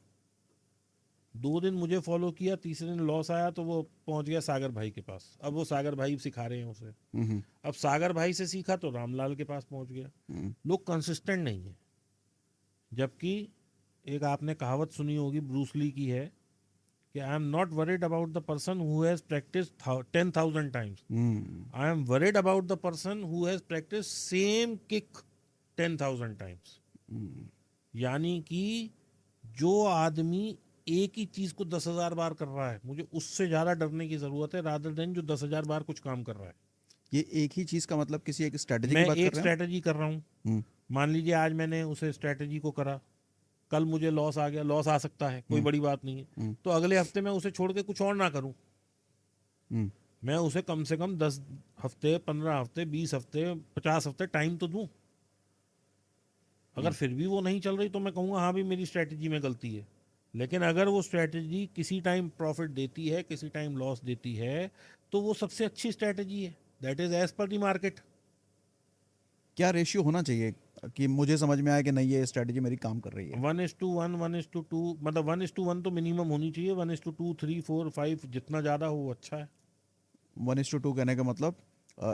2 दिन मुझे फॉलो किया, तीसरे दिन लॉस आया तो वो पहुंच गया सागर भाई के पास। अब वो सागर भाई सिखा रहे हैं उसे। अब सागर भाई से सीखा तो रामलाल के पास पहुंच गया। लोग कंसिस्टेंट नहीं है। जबकि एक आपने कहावत सुनी होगी, ब्रूस ली की है कि I am not worried about the person who has practice 10,000 times, I am worried about the person who has practice same kick 10,000 times. यानी कि जो आदमी एक ही चीज को 10,000 बार कर रहा है, मुझे उससे ज्यादा डरने की जरूरत है रादर देन जो 10,000 बार कुछ काम कर रहा है। ये एक ही चीज का मतलब किसी एक स्ट्रेटजी की मैं बात कर एक रहे हैं? स्ट्रेटजी कर रहा हूँ, मान लीजिए आज मैंने उसे स्ट्रेटजी को करा, कल मुझे लॉस आ गया, लॉस आ सकता है, कोई बड़ी बात नहीं है, तो अगले हफ्ते मैं उसे छोड़ के कुछ और ना करूं। मैं उसे कम से कम 10 हफ्ते, 15 हफ्ते, 20 हफ्ते, 50 हफ्ते टाइम तो दूं। अगर फिर भी वो नहीं चल रही तो मैं कहूँगा हाँ भी मेरी स्ट्रेटजी में गलती है। लेकिन अगर वो स्ट्रेटजी किसी टाइम प्रॉफिट देती है, किसी टाइम लॉस देती है, तो वो सबसे अच्छी स्ट्रेटजी है। दैट इज एज पर द मार्केट। क्या रेशियो होना चाहिए कि मुझे समझ में आए कि नहीं ये स्ट्रेटजी मेरी काम कर रही है? 1:1, 1:2, मतलब 1:1 तो मिनिमम होनी चाहिए। 1:2, 3, 4, 5 जितना ज्यादा हो वो अच्छा है। 1:2 कहने का मतलब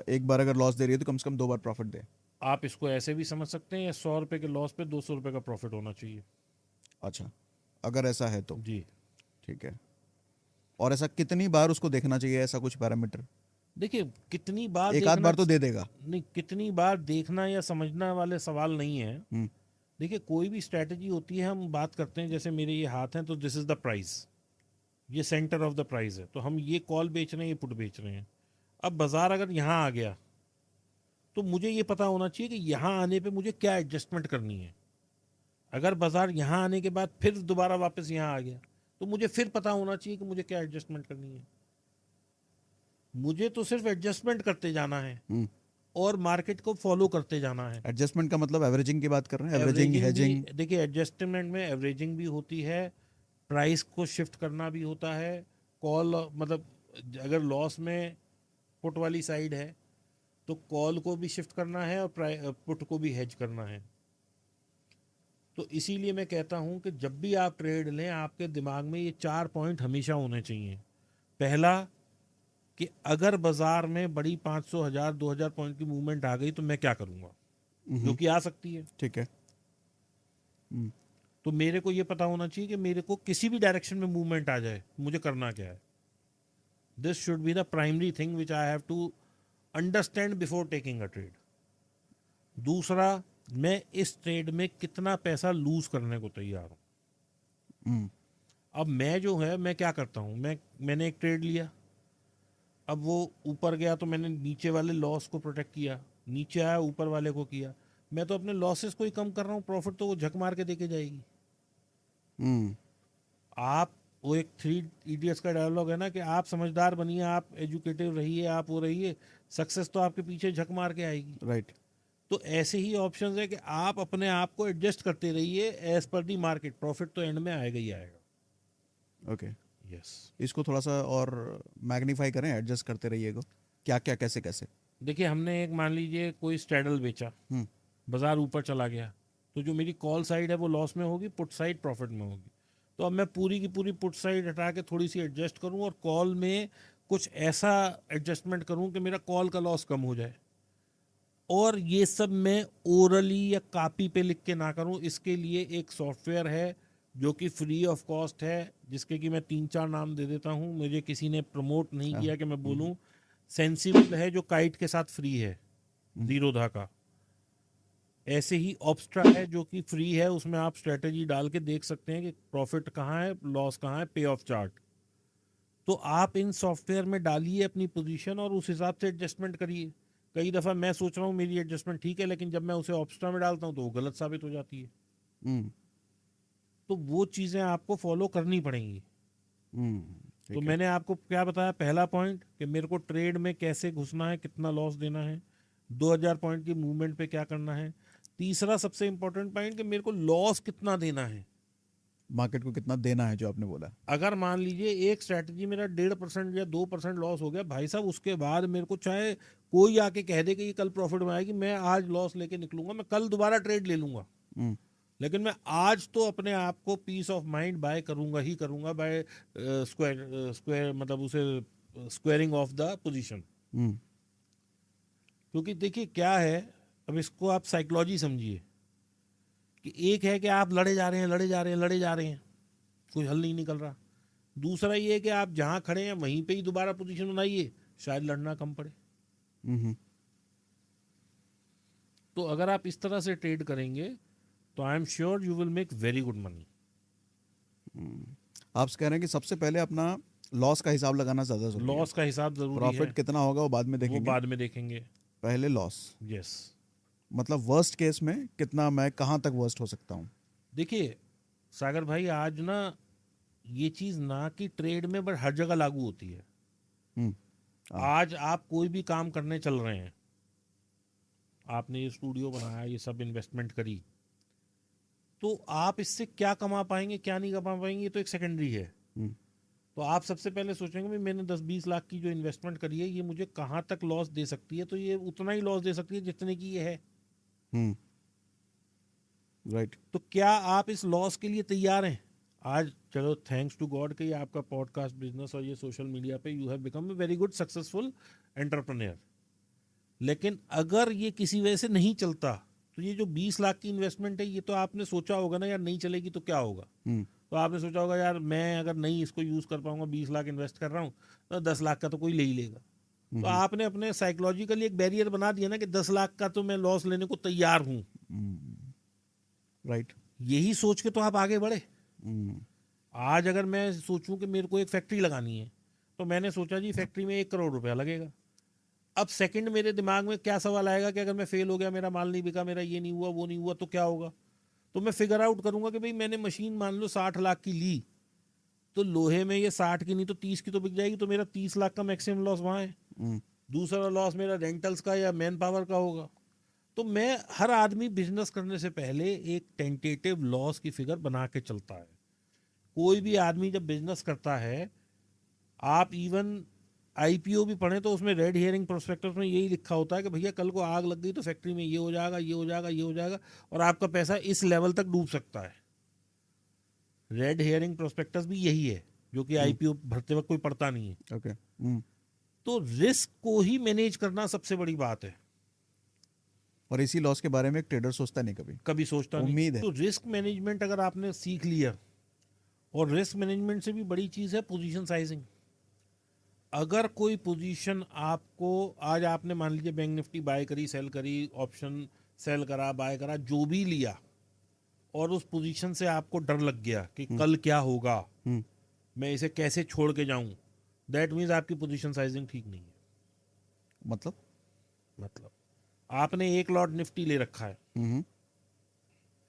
एक बार अगर लॉस दे रही है तो कम से कम 2 बार प्रॉफिट दे। आप इसको ऐसे भी समझ सकते हैं, या 100 रुपए के लॉस पे 200 रुपए का प्रॉफिट होना चाहिए। अच्छा, अगर ऐसा है तो जी ठीक है। और ऐसा कितनी बार उसको देखना चाहिए, ऐसा कुछ पैरामीटर? देखिए, कितनी बार एक आध देखना, बार तो दे देगा। नहीं कितनी बार देखना या समझना वाले सवाल नहीं है। देखिए, कोई भी स्ट्रेटजी होती है, हम बात करते हैं जैसे मेरे ये हाथ हैं तो दिस इज द प्राइस, ये सेंटर ऑफ द प्राइस है, तो हम ये कॉल बेच रहे हैं, ये पुट बेच रहे हैं। अब बाजार अगर यहाँ आ गया तो मुझे ये पता होना चाहिए कि यहाँ आने पे मुझे क्या एडजस्टमेंट करनी है। अगर बाजार यहाँ आने के बाद फिर दोबारा वापस यहाँ आ गया तो मुझे फिर पता होना चाहिए कि मुझे क्या एडजस्टमेंट करनी है। मुझे तो सिर्फ एडजस्टमेंट करते जाना है और मार्केट को फॉलो करते जाना है। एडजस्टमेंट का मतलब एवरेजिंग की बात कर रहे हैं? Averaging, hedging? देखिए, एडजस्टमेंट में एवरेजिंग भी होती है, प्राइस को शिफ्ट करना भी होता है, कॉल मतलब अगर लॉस में पुट वाली साइड है तो कॉल को भी शिफ्ट करना है और पुट को भी हेज करना है। तो इसीलिए मैं कहता हूं कि जब भी आप ट्रेड लें, आपके दिमाग में ये 4 पॉइंट हमेशा होने चाहिए। पहला कि अगर बाजार में बड़ी 500, 1000, 2000 पॉइंट की मूवमेंट आ गई तो मैं क्या करूंगा, जो कि आ सकती है। ठीक है। तो मेरे को ये पता होना चाहिए कि मेरे को किसी भी डायरेक्शन में मूवमेंट आ जाए, मुझे करना क्या है। This should be the primary thing which I have to understand before taking a trade. दूसरा, मैं इस ट्रेड में कितना पैसा लूज करने को तैयार हूं। अब मैं जो है, मैं क्या करता हूं, मैंने एक ट्रेड लिया, अब वो ऊपर गया तो मैंने नीचे वाले लॉस को प्रोटेक्ट किया, नीचे आया ऊपर वाले को किया। मैं तो अपने लॉसेस को ही कम कर रहा हूँ, प्रॉफिट तो वो झक मार के देके जाएगी। आप, वो एक 3 इडियट्स का डायलॉग है ना कि आप समझदार बनिए, आप एजुकेटिव रहिए, आप वो रहिए, सक्सेस तो आपके पीछे झक मार के आएगी। राइट। तो ऐसे ही ऑप्शंस है कि आप अपने आप को एडजस्ट करते रहिए एज पर दी मार्केट, प्रॉफिट तो एंड में आएगा ही आएगा। ओके। यस। इसको थोड़ा सा और मैग्नीफाई करें, एडजस्ट करते रहिए को क्या क्या कैसे कैसे? देखिए, हमने एक मान लीजिए कोई स्ट्रैडल बेचा, बाजार ऊपर चला गया, तो जो मेरी कॉल साइड है वो लॉस में होगी, पुट साइड प्रॉफिट में होगी। तो अब मैं पूरी की पूरी पुट साइड हटा के थोड़ी सी एडजस्ट करूं और कॉल में कुछ ऐसा एडजस्टमेंट करूं कि मेरा कॉल का लॉस कम हो जाए। और ये सब मैं ओरली या कॉपी पे लिख के ना करूं। इसके लिए एक सॉफ्टवेयर है जो कि फ्री ऑफ कॉस्ट है, जिसके कि मैं 3-4 नाम दे देता हूं, मुझे किसी ने प्रमोट नहीं किया कि मैं बोलूं। सेंसिबल है जो काइट के साथ फ्री है, जीरोधा का। ऐसे ही ऑब्स्ट्रा है जो कि फ्री है, उसमें आप स्ट्रेटेजी डाल के देख सकते हैं कि प्रॉफिट कहाँ है, लॉस कहाँ है, पे ऑफ चार्ट। तो आप इन सॉफ्टवेयर में डालिए अपनी पोजीशन और उस हिसाब से एडजस्टमेंट करिए। कई दफ़ा मैं सोच रहा हूँ मेरी एडजस्टमेंट ठीक है, लेकिन जब मैं उसे ऑब्स्ट्रा में डालता हूँ तो वो गलत साबित हो जाती है। तो वो चीज़ें आपको फॉलो करनी पड़ेंगी। तो मैंने आपको क्या बताया, पहला पॉइंट कि मेरे को ट्रेड में कैसे घुसना है, कितना लॉस देना है। 2000 पॉइंट की मूवमेंट पे क्या करना है। तीसरा सबसे इंपॉर्टेंट पॉइंट कि मेरे को लॉस कितना देना है। मार्केट को कितना देना है जो आपने बोला। अगर मान लीजिए एक स्ट्रैटेजी मेरा 1.5% या 2% लॉस हो गया भाई साहब, उसके बाद मेरे को चाहे कोई आके कह दे कि ये कल प्रॉफिट में आएगी, मैं आज लॉस लेके निकलूंगा, मैं कल दोबारा ट्रेड ले लूंगा, हम्म, लेकिन मैं आज तो अपने आप को पीस ऑफ माइंड बाय करूंगा ही करूंगा, बाय स्क्वायर मतलब उसे स्क्वेयरिंग ऑफ द पोजीशन। हम्म, क्योंकि देखिए क्या है, अब इसको आप साइकोलॉजी समझिए कि एक है कि आप लड़े जा रहे हैं लड़े जा रहे हैं लड़े जा रहे हैं, कोई हल नहीं निकल रहा। दूसरा ये है कि आप जहां खड़े हैं वहीं पे ही दोबारा पोजीशन बनाइए, शायद लड़ना कम पड़े। हम्म, तो अगर आप इस तरह से ट्रेड करेंगे तो I am sure you will make very good money. आप कह रहे हैं कि सबसे पहले अपना लॉस का हिसाब लगाना ज्यादा जरूरी है। लॉस का हिसाब जरूरी प्रॉफिट है, कितना होगा वो बाद में वो देखेंगे, बाद में देखेंगे। पहले लॉस। यस। मतलब वर्स्ट केस में कितना, मैं कहाँ तक वर्स्ट हो सकता हूँ। देखिए सागर भाई, आज ना ये चीज ना कि ट्रेड में बट हर जगह लागू होती है। हम्म, हाँ, आज आप कोई भी काम करने चल रहे हैं, आपने ये स्टूडियो बनाया, ये सब इन्वेस्टमेंट करी, तो आप इससे क्या कमा पाएंगे क्या नहीं कमा पाएंगे ये तो एक सेकेंडरी है। हम्म, तो आप सबसे पहले सोचेंगे भाई मैंने 10-20 लाख की जो इन्वेस्टमेंट करी है ये मुझे कहाँ तक लॉस दे सकती है, तो ये उतना ही लॉस दे सकती है जितने की ये है। Hmm, right. तो क्या आप इस लॉस के लिए तैयार हैं? आज चलो थैंक्स टू गॉड कि ये आपका पॉडकास्ट बिजनेस और ये सोशल मीडिया पे you have become a very good successful entrepreneur. लेकिन अगर ये किसी वजह से नहीं चलता तो ये जो 20 लाख की इन्वेस्टमेंट है ये तो आपने सोचा होगा ना यार, नहीं चलेगी तो क्या होगा। हम्म, तो आपने सोचा होगा यार मैं अगर नहीं इसको यूज कर पाऊंगा, 20 लाख इन्वेस्ट कर रहा हूँ, तो 10 लाख का तो कोई ले ही लेगा। तो आपने अपने साइकोलॉजिकली एक बैरियर बना दिया ना कि 10 लाख का तो मैं लॉस लेने को तैयार हूं। राइट। यही सोच के तो आप आगे बढ़े। हम्म, आज अगर मैं सोचूं कि मेरे को एक फैक्ट्री लगानी है, तो मैंने सोचा जी फैक्ट्री में 1 करोड़ रुपया लगेगा। अब सेकंड मेरे दिमाग में क्या सवाल आएगा कि अगर मैं फेल हो गया, मेरा माल नहीं बिका, मेरा ये नहीं हुआ वो नहीं हुआ, तो क्या होगा। तो मैं फिगर आउट करूंगा कि भाई मैंने मशीन मान लो 60 लाख की ली, तो लोहे में ये 60 की नहीं तो 30 की तो बिक जाएगी, तो मेरा 30 लाख का मैक्सिमम लॉस वहां है। हम्म, दूसरा लॉस मेरा रेंटल्स का या मैन पावर का होगा। तो मैं, हर आदमी बिजनेस करने से पहले एक टेंटेटिव लॉस की फिगर बना के चलता है। कोई भी आदमी जब बिजनेस करता है, आप इवन आईपीओ भी पढ़े तो उसमें रेड हियरिंग प्रोस्पेक्टस में यही लिखा होता है कि भैया कल को आग लग गई तो फैक्ट्री में ये हो जाएगा ये हो जाएगा ये हो जाएगा, और आपका पैसा इस लेवल तक डूब सकता है। रेड हियरिंग प्रोस्पेक्टस भी यही है जो कि आईपीओ भरते वक्त कोई पढ़ता नहीं है। ओके। तो रिस्क को ही मैनेज करना सबसे बड़ी बात है। और इसी लॉस के बारे में एक ट्रेडर सोचता नहीं कभी। कभी सोचता नहीं। उम्मीद है। तो रिस्क मैनेजमेंट अगर आपने सीख लिया, और रिस्क मैनेजमेंट से भी बड़ी चीज है पोजीशन साइजिंग। अगर कोई पोजीशन आपको, आज आपने मान लीजिए बैंक निफ्टी बाय करी सेल करी, ऑप्शन सेल करा बाय करा, जो भी लिया, और उस पोजीशन से आपको डर लग गया कि कल क्या होगा, हम्म, मैं इसे कैसे छोड़ के जाऊं, दैट मीन्स आपकी पोजीशन साइजिंग ठीक नहीं है। मतलब आपने एक लॉट निफ्टी ले रखा है, हम्म,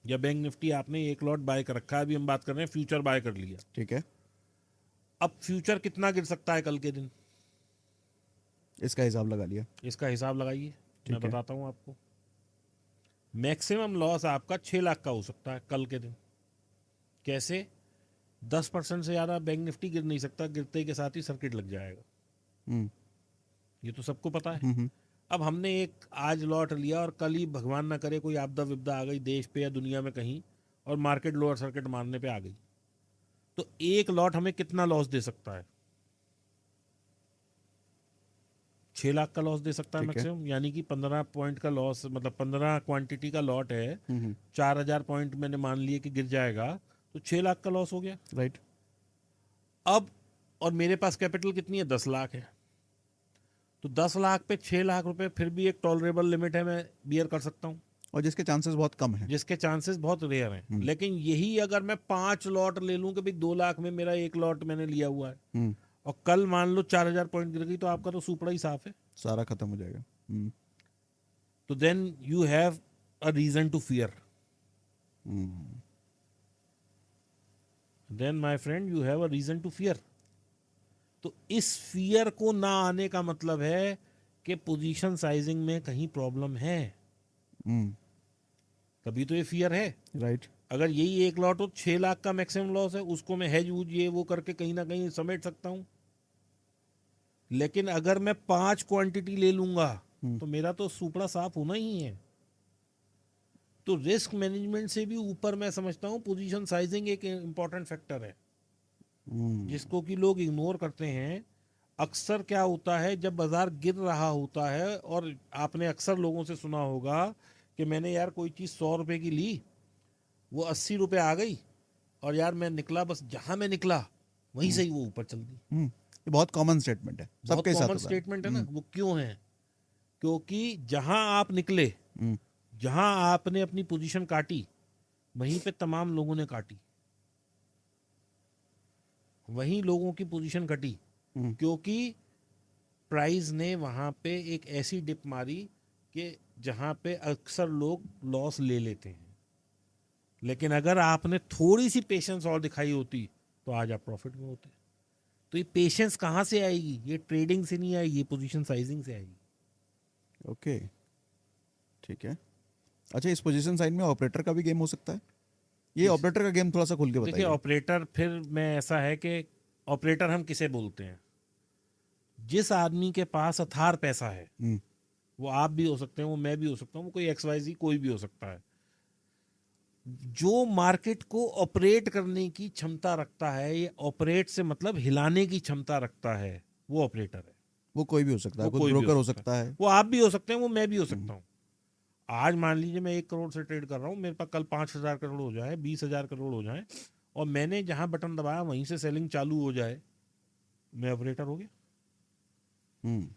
या बैंक निफ्टी आपने एक लॉट बाय कर रखा है, अभी हम बात कर रहे हैं फ्यूचर बाय कर लिया। ठीक है। अब फ्यूचर कितना गिर सकता है कल के दिन, इसका हिसाब लगा लिया। इसका हिसाब लगाइए, मैं ठीक है। बताता हूं आपको। मैक्सिमम लॉस आपका 6 लाख का हो सकता है कल के दिन। कैसे? 10% से ज़्यादा बैंक निफ्टी गिर नहीं सकता, गिरते के साथ ही सर्किट लग जाएगा, हम्म, ये तो सबको पता है। हम्म, अब हमने एक आज लॉट लिया और कल ही भगवान ना करे कोई आपदा विपदा आ गई देश पे या दुनिया में कहीं, और मार्केट लोअर सर्किट मारने पे आ गई, तो एक लॉट हमें कितना लॉस दे सकता है? 6 लाख का लॉस दे सकता है ठीक है। मैक्सिमम, यानी कि 15 पॉइंट का लॉस, मतलब 15 क्वांटिटी का लॉट है, हम्म, 4000 पॉइंट मैंने मान लिए कि गिर जाएगा, तो 6 लाख का लॉस हो गया। राइट। अब और मेरे पास कैपिटल कितनी है? 10 लाख है। तो 10 लाख पे 6 लाख रुपए फिर भी एक टॉलरेबल लिमिट है, मैं बियर कर सकता हूँ, और जिसके चांसेस बहुत कम है। जिसके चांसेस बहुत रेयर हैं। लेकिन यही अगर मैं 5 लॉट ले लूं कि भाई 2 लाख में मेरा एक लॉट मैंने लिया हुआ है, हम्म, और कल मान लो 4000 पॉइंट गिर गई, तो आपका तो सुपड़ा ही साफ है। सारा खत्म हो जाएगा। तो then you have a reason to fear, hmm, then my friend you have a reason to fear. तो इस फियर को ना आने का मतलब है कि पोजीशन साइजिंग में कहीं प्रॉब्लम है, हम्म, तभी तो ये फियर है। राइट। अगर यही एक लॉट हो 6 लाख का मैक्सिमम लॉस है, उसको मैं हेज वूज ये वो करके कहीं ना कहीं समेट सकता हूँ। लेकिन अगर मैं 5 क्वांटिटी ले लूंगा तो मेरा तो सुपड़ा साफ होना ही है। तो रिस्क मैनेजमेंट से भी ऊपर मैं समझता हूँ पोजीशन साइजिंग एक इम्पॉर्टेंट फैक्टर है, जिसको कि लोग इग्नोर करते हैं। अक्सर क्या होता है, जब बाजार गिर रहा होता है, और आपने अक्सर लोगों से सुना होगा कि मैंने यार कोई चीज़ 100 रुपए की ली, वो 80 रुपए आ गई, और यार मैं निकला, बस जहां मैं निकला वहीं से ही वो ऊपर चल दी। ये बहुत कॉमन स्टेटमेंट है, बहुत सबके साथ कॉमन होता है। स्टेटमेंट है ना। वो क्यों है? क्योंकि जहां आप निकले, हम्म, जहां आपने अपनी पोजीशन काटी, वहीं पे तमाम लोगों ने काटी, वहीं लोगों की पोजीशन कटी, क्योंकि प्राइस ने वहां पे एक ऐसी डिप मारी कि जहां पे अक्सर लोग लॉस ले लेते हैं। लेकिन अगर आपने थोड़ी सी पेशेंस और दिखाई होती तो आज आप प्रॉफिट में होते। तो ये पेशेंस कहाँ से आएगी? ये ट्रेडिंग से नहीं आएगी, ये पोजीशन साइजिंग से आएगी। ओके, ठीक है। अच्छा, इस पोजीशन साइड में ऑपरेटर का भी गेम हो सकता है? ये ऑपरेटर का गेम थोड़ा सा खुल के देखिए, बताइए। ऑपरेटर फिर मैं ऐसा है कि ऑपरेटर हम किसे बोलते हैं? जिस आदमी के पास अथार पैसा है, हम्म, वो आप भी हो सकते हैं, वो मैं भी हो सकता हूँ, वो कोई XYZ कोई भी हो सकता है, जो मार्केट को ऑपरेट करने की क्षमता रखता है, ये ऑपरेट से मतलब हिलाने की क्षमता रखता है, वो ऑपरेटर है। वो कोई भी हो सकता है, वो कोई कोई भी ब्रोकर हो सकता सकता है। वो आप भी हो सकते हैं, वो मैं भी हो सकता हूँ। आज मान लीजिए मैं 1 करोड़ से ट्रेड कर रहा हूँ, मेरे पास कल 5,000 करोड़ हो जाए, 20,000 करोड़ हो जाए, और मैंने जहां बटन दबाया वहीं से सेलिंग चालू हो जाए, मैं ऑपरेटर हो गया। हम्म,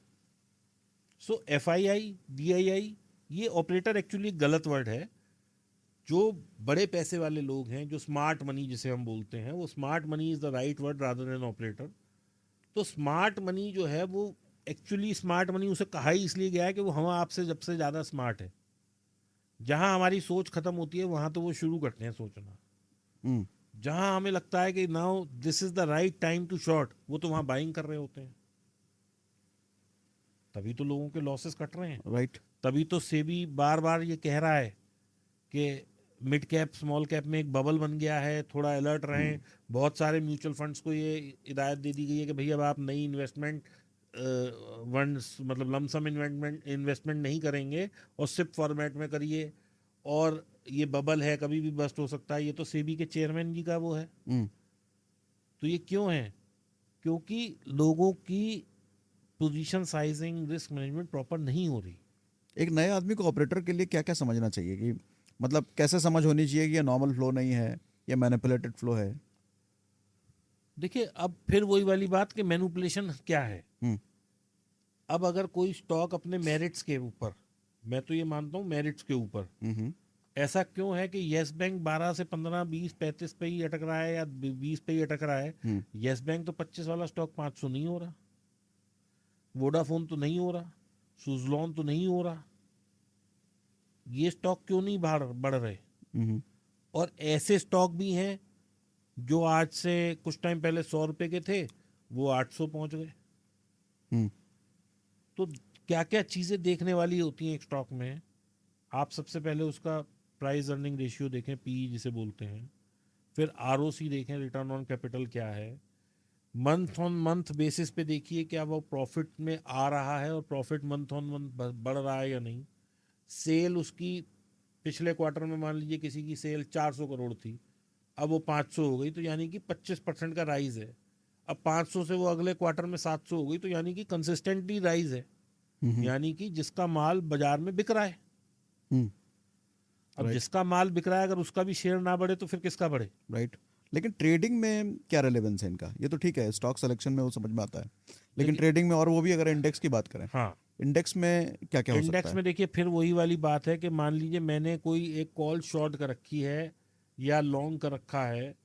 सो FII DII, ये ऑपरेटर एक्चुअली गलत वर्ड है। जो बड़े पैसे वाले लोग हैं, जो स्मार्ट मनी जिसे हम बोलते हैं, वो smart money is the right word rather than operator. तो स्मार्ट मनी जो है वो एक्चुअली स्मार्ट मनी उसे कहा ही इसलिए गया है कि वो हम आपसे जब से ज़्यादा स्मार्ट है। जहां हमारी सोच खत्म होती है वहां तो वो शुरू करते हैं सोचना। हम्म, जहां हमें लगता है कि now this is the right time to short, वो तो वहां बाइंग कर रहे होते हैं। तभी तो लोगों के लॉसेस कट रहे हैं। राइट। तभी तो सेबी बार बार ये कह रहा है कि मिड कैप स्मॉल कैप में एक बबल बन गया है, थोड़ा अलर्ट रहें। बहुत सारे म्यूचुअल फंड्स को ये हिदायत दे दी गई है कि भैया अब आप नई इन्वेस्टमेंट फंड्स मतलब लमसम इन्वेस्टमेंट नहीं करेंगे, और सिप फॉर्मेट में करिए, और ये बबल है, कभी भी बस्ट हो सकता है। ये तो सेबी के चेयरमैन जी का वो है। तो ये क्यों है? क्योंकि लोगों की position sizing, risk management proper नहीं हो रही। एक नए आदमी को ऑपरेटर के लिए क्या क्या समझना चाहिए, कि मतलब कैसे समझ होनी चाहिए कि ये नॉर्मल फ्लो नहीं है, ये मैनिपुलेटेड फ्लो है? देखिए, अब फिर वही वाली बात कि मैनिपुलेशन क्या है। हम्म, अब अगर कोई स्टॉक अपने मेरिट्स के ऊपर, मैं तो ये मानता हूँ मेरिट्स के ऊपर, हम्म, ऐसा क्यों है कि यस बैंक 12 से 15, 20, 35 पे ही अटक रहा है, या 20 पे ही अटक रहा है। यस बैंक तो 25 वाला स्टॉक 500 नहीं हो रहा, वोडाफोन तो नहीं हो रहा, सुजलॉन तो नहीं हो रहा। ये स्टॉक क्यों नहीं बढ़ रहे? हम्म, और ऐसे स्टॉक भी हैं जो आज से कुछ टाइम पहले 100 रुपए के थे, वो 800 पहुंच गए। हम्म, तो क्या क्या चीजें देखने वाली होती हैं एक स्टॉक में। आप सबसे पहले उसका प्राइस अर्निंग रेशियो देखें, PE जिसे बोलते हैं। फिर ROC देखें, रिटर्न ऑन कैपिटल क्या है। मंथ ऑन मंथ बेसिस पे देखिए क्या वो प्रॉफिट में आ रहा है, और प्रॉफिट मंथ ऑन मंथ बढ़ रहा है या नहीं। सेल उसकी पिछले क्वार्टर में मान लीजिए किसी की सेल 400 करोड़ थी, अब वो 500 हो गई, तो यानी कि 25% का राइज है। अब 500 से वो अगले क्वार्टर में 700 हो गई, तो यानी कि कंसिस्टेंटली राइज है, यानी कि जिसका माल बाजार में बिक रहा है। अब राइट, जिसका माल बिक रहा है, अगर उसका भी शेयर ना बढ़े तो फिर किसका बढ़े? राइट। लेकिन ट्रेडिंग में क्या रेलेवेंस है इनका? ये तो ठीक है, स्टॉक सिलेक्शन में वो समझ में आता है, लेकिन ट्रेडिंग में, और वो भी अगर इंडेक्स की बात करें, हाँ, इंडेक्स में क्या क्या हो सकता इंडेक्स है? में देखिए फिर वही वाली बात है कि मान लीजिए मैंने कोई एक कॉल शॉर्ट कर रखी है या लॉन्ग कर रखा है,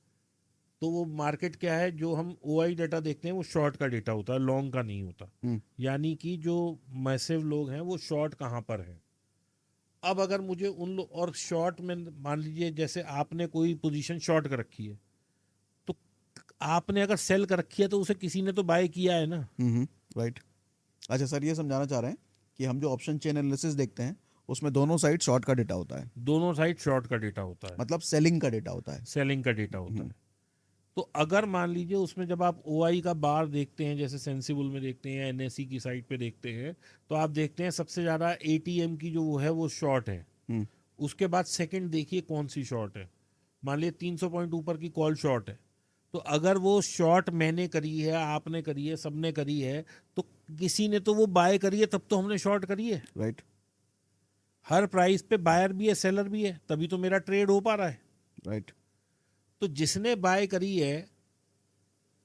तो वो मार्केट क्या है, जो हम OI डाटा देखते हैं वो शॉर्ट का डेटा होता है, लॉन्ग का नहीं होता। यानी कि जो मैसिव लोग हैं वो शॉर्ट कहाँ पर है। अब अगर मुझे उन लोग, और शॉर्ट में मान लीजिए जैसे आपने कोई पोजीशन शॉर्ट कर रखी है, तो आपने अगर सेल कर रखी है तो उसे किसी ने तो बाय किया है ना। राइट। अच्छा सर, ये समझाना चाह रहे हैं कि हम जो ऑप्शन चेन एनालिसिस देखते हैं उसमें दोनों साइड शॉर्ट का डेटा होता है, दोनों साइड शॉर्ट का डेटा होता है, मतलब सेलिंग का डेटा होता है। सेलिंग का डेटा होता है। तो अगर मान लीजिए उसमें जब आप ओआई का बार देखते हैं, जैसे सेंसिबल में देखते हैं या एनएससी की साइट पे देखते हैं, तो आप देखते हैं सबसे ज़्यादा एटीएम की जो वो है वो शॉर्ट है। हम्म, उसके बाद सेकंड देखिए कौन सी शॉर्ट है। मान लीजिए 300 पॉइंट ऊपर की कॉल शॉर्ट है, तो अगर वो शॉर्ट मैंने करी है, आपने करी है, सबने करी है, तो किसी ने तो वो बाय करी है, तब तो हमने शॉर्ट करी है। राइट हर प्राइस पे बायर भी है, सेलर भी है, तभी तो मेरा ट्रेड हो पा रहा है। राइट। तो जिसने बाय करी है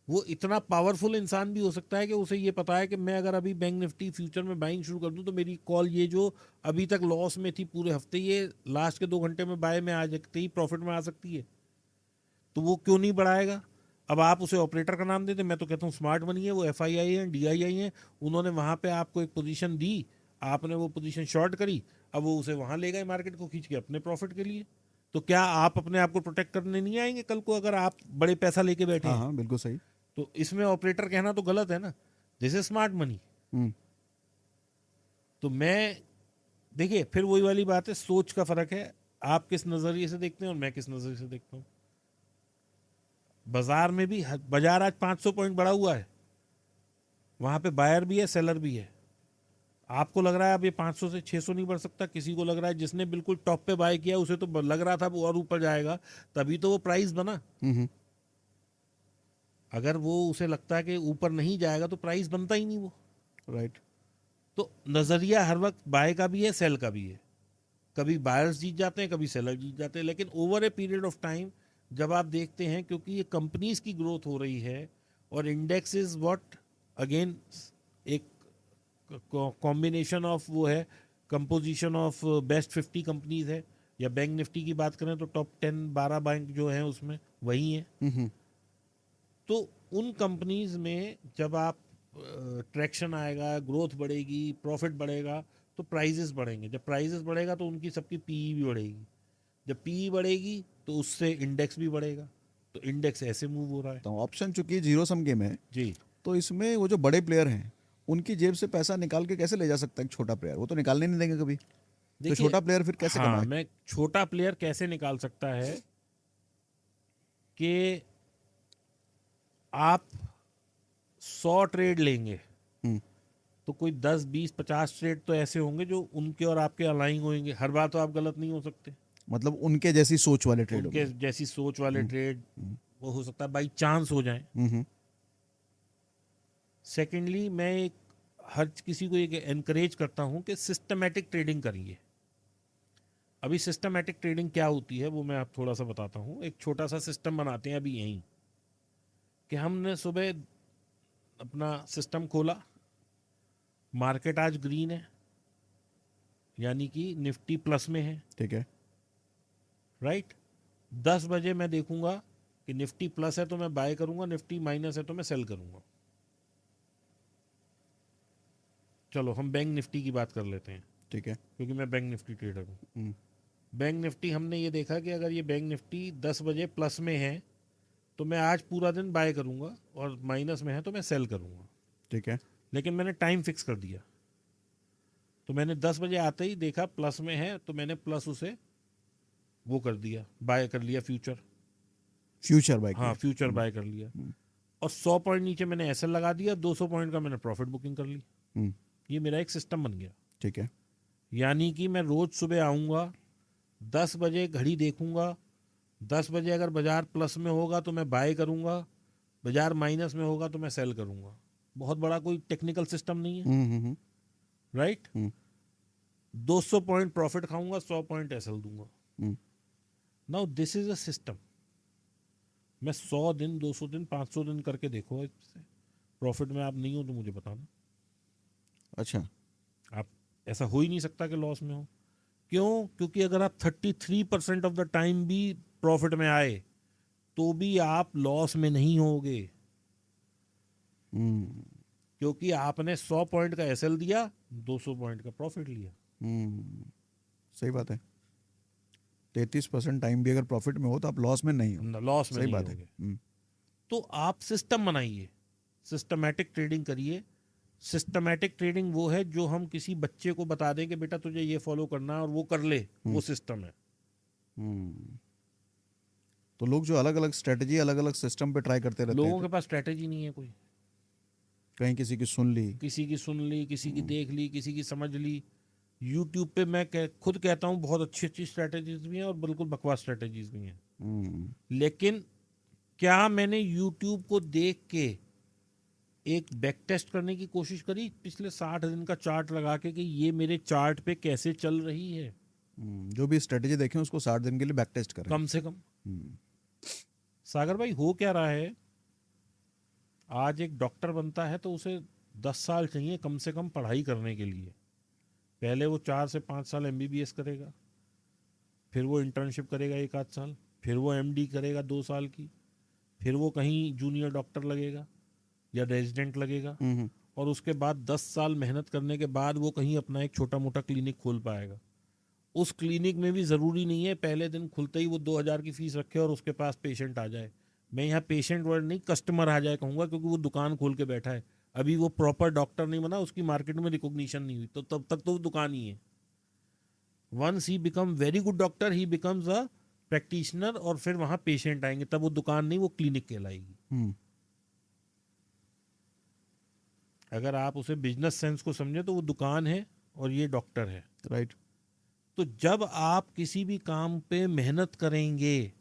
वो इतना पावरफुल इंसान भी हो सकता है कि उसे ये पता है कि मैं अगर अभी बैंक निफ्टी फ्यूचर में बाइंग शुरू कर दूं तो मेरी कॉल ये जो अभी तक लॉस में थी पूरे हफ्ते, ये लास्ट के 2 घंटे में बाय में आ सकती ही प्रॉफिट में आ सकती है। तो वो क्यों नहीं बढ़ाएगा? अब आप उसे ऑपरेटर का नाम देते, मैं तो कहता हूँ स्मार्ट बनी है, वो एफआईआई है, डीआईआई है, उन्होंने वहां पे आपको एक पोजीशन दी, आपने वो पोजीशन शॉर्ट करी, अब वो उसे वहां ले गए मार्केट को खींच के अपने प्रॉफिट के लिए। तो क्या आप अपने आप को प्रोटेक्ट करने नहीं आएंगे कल को, अगर आप बड़े पैसा लेके बैठे हाँ हैं? हाँ बिल्कुल सही। तो इसमें ऑपरेटर कहना तो गलत है ना, दिस इज स्मार्ट मनी। हम्म, तो मैं, देखिए फिर वही वाली बात है, सोच का फर्क है, आप किस नजरिए से देखते हैं और मैं किस नजरिए से देखता हूं। बाजार में भी बाजार आज 500 पॉइंट बढ़ा हुआ है, वहां पे बायर भी है, सेलर भी है। आपको लग रहा है अब ये 500 से 600 नहीं बढ़ सकता, किसी को लग रहा है जिसने बिल्कुल टॉप पे बाय किया उसे तो लग रहा था वो और ऊपर जाएगा, तभी तो वो प्राइस बना। हम्म, अगर वो उसे लगता है कि ऊपर नहीं जाएगा तो प्राइस बनता ही नहीं वो। राइट। तो नजरिया हर वक्त बाय का भी है, सेल का भी है। कभी बायर्स जीत जाते हैं, कभी सेलर जीत जाते हैं, लेकिन over a period of time जब आप देखते हैं, क्योंकि ये कंपनीज की ग्रोथ हो रही है और इंडेक्स इज व्हाट, अगेन एक कॉम्बिनेशन ऑफ वो है, कंपोजिशन ऑफ बेस्ट 50 कंपनीज है, या बैंक निफ्टी की बात करें तो टॉप 10 12 बैंक जो हैं उसमें वही है। तो उन कंपनीज में जब आप ट्रैक्शन आएगा, ग्रोथ बढ़ेगी, प्रॉफिट बढ़ेगा, तो प्राइजेस बढ़ेंगे। जब प्राइजेस बढ़ेगा तो उनकी सबकी पीई भी बढ़ेगी, जब पीई बढ़ेगी तो उससे इंडेक्स भी बढ़ेगा, तो इंडेक्स ऐसे मूव हो रहा है। तो ऑप्शन चूंकि जीरो सम गेम है, जी, तो इसमें वो जो बड़े प्लेयर हैं उनकी जेब से पैसा निकाल के कैसे ले जा सकता है एक छोटा प्लेयर? वो तो निकालने नहीं देंगे कभी। तो देखिए, छोटा प्लेयर फिर कैसे हाँ, कमाए? मैं छोटा प्लेयर कैसे निकाल सकता है कि आप 100 ट्रेड लेंगे हम्म, तो कोई 10 20 50 ट्रेड तो ऐसे होंगे जो उनके और आपके अलाइंग होंगे। हर बार तो आप गलत नहीं हो सकते, मतलब उनके जैसी सोच वाले ट्रेड उनके होंगे। जैसी सोच वाले ट्रेड हम्म, वो हो सकता है बाई चांस हो जाए। हम्म, सेकेंडली, मैं एक हर किसी को एक एनकरेज करता हूं कि सिस्टमेटिक ट्रेडिंग करिए। अभी सिस्टमेटिक ट्रेडिंग क्या होती है वो मैं आप थोड़ा सा बताता हूं। एक छोटा सा सिस्टम बनाते हैं अभी यहीं, कि हमने सुबह अपना सिस्टम खोला, मार्केट आज ग्रीन है, यानी कि निफ्टी प्लस में है, ठीक है। राइट। 10 बजे मैं देखूंगा कि निफ्टी प्लस है तो मैं बाय करूंगा, निफ्टी माइनस है तो मैं सेल करूंगा। चलो हम बैंक निफ्टी की बात कर लेते हैं, ठीक है। क्योंकि मैं बैंक निफ्टी ट्रेडर हूँ। हम्म, बैंक निफ्टी हमने ये देखा कि अगर ये बैंक निफ्टी 10 बजे प्लस में है तो मैं आज पूरा दिन बाय करूंगा, और माइनस में है तो मैं सेल करूंगा। ठीक है। लेकिन मैंने टाइम फिक्स कर दिया, तो मैंने 10 बजे आते ही देखा प्लस में है तो मैंने प्लस उसे वो कर दिया, बाय कर लिया फ्यूचर। फ्यूचर बाइक हाँ, फ्यूचर बाय कर लिया, और 100 पॉइंट नीचे मैंने एसएल लगा दिया, 200 पॉइंट का मैंने प्रॉफिट बुकिंग कर ली। ये मेरा एक सिस्टम बन गया। ठीक है। यानी कि मैं रोज सुबह आऊँगा, 10 बजे घड़ी देखूंगा, 10 बजे अगर बाजार प्लस में होगा तो मैं बाय करूंगा, बाजार माइनस में होगा तो मैं सेल करूंगा। बहुत बड़ा कोई टेक्निकल सिस्टम नहीं है, hmm, right. Hmm, 200 point profit खाऊंगा, 100 पॉइंट एसएल दूंगा। Hmm, now this is a system. मैं 100 दिन, 200 दिन, 500 दिन करके देखो, इससे प्रॉफिट में आप नहीं हो तो मुझे बताना। अच्छा। आप, ऐसा हो ही नहीं सकता कि लॉस में हो। क्यों? क्योंकि अगर आप 33% ऑफ द टाइम भी प्रॉफिट में आए तो भी आप लॉस में नहीं होगे, हम्म, क्योंकि आपने 100 पॉइंट का एसएल दिया, 200 पॉइंट का प्रॉफिट लिया। सही बात है। 33% टाइम भी अगर प्रॉफिट में हो तो आप लॉस में नहीं हो। लॉस में सही नहीं बात है। होगे। तो आप सिस्टम बनाइए, सिस्टमैटिक ट्रेडिंग करिए, सिस्टमैटिक ट्रेडिंग वो है जो हम किसी बच्चे को बता दें कि बेटा तुझे ये फॉलो करना है और वो कर ले, वो सिस्टम है। हम्म। तो लोग जो अलग अलग स्ट्रेटजी अलग अलग सिस्टम पे ट्राई करते रहते लोगों हैं, के पास स्ट्रेटेजी नहीं है कोई, कहीं किसी की सुन ली। किसी की सुन ली, किसी की देख ली, किसी की समझ ली। यूट्यूब पे मैं खुद कहता हूँ बहुत अच्छी अच्छी स्ट्रेटेजीज भी हैं और बिल्कुल बकवास स्ट्रेटेजीज भी हैं। हम्म। लेकिन क्या मैंने यूट्यूब को देख के एक बैक टेस्ट करने की कोशिश करी पिछले 60 दिन का चार्ट लगा के कि ये मेरे चार्ट पे कैसे चल रही है? जो भी स्ट्रेटजी देखें उसको 60 दिन के लिए बैक टेस्ट करें। कम से कम। हम्म। सागर भाई हो क्या रहा है, आज एक डॉक्टर बनता है तो उसे 10 साल चाहिए कम से कम पढ़ाई करने के लिए। पहले वो 4 से 5 साल एमबीबीएस करेगा, फिर वो इंटर्नशिप करेगा 1 आध साल, फिर वो एमडी करेगा 2 साल की, फिर वो कहीं जूनियर डॉक्टर लगेगा या रेजिडेंट लगेगा, और उसके बाद 10 साल मेहनत करने के बाद वो कहीं अपना एक छोटा मोटा क्लिनिक खोल पाएगा। उस क्लिनिक में भी ज़रूरी नहीं है पहले दिन खुलते ही वो 2,000 की फीस रखे और उसके पास पेशेंट आ जाए। मैं यहाँ पेशेंट वर्ड नहीं, कस्टमर आ जाए कहूँगा, क्योंकि वो दुकान खोल के बैठा है, अभी वो प्रॉपर डॉक्टर नहीं बना, उसकी मार्केट में रिकॉग्निशन नहीं हुई, तो तब तक तो वो दुकान ही है। Once he become very good doctor, he becomes a practitioner, और फिर वहाँ पेशेंट आएंगे, तब वो दुकान नहीं, वो क्लिनिक कहलाएगी। अगर आप उसे बिजनेस सेंस को समझे तो वो दुकान है और ये डॉक्टर है। राइट। तो जब आप किसी भी काम पे मेहनत करेंगे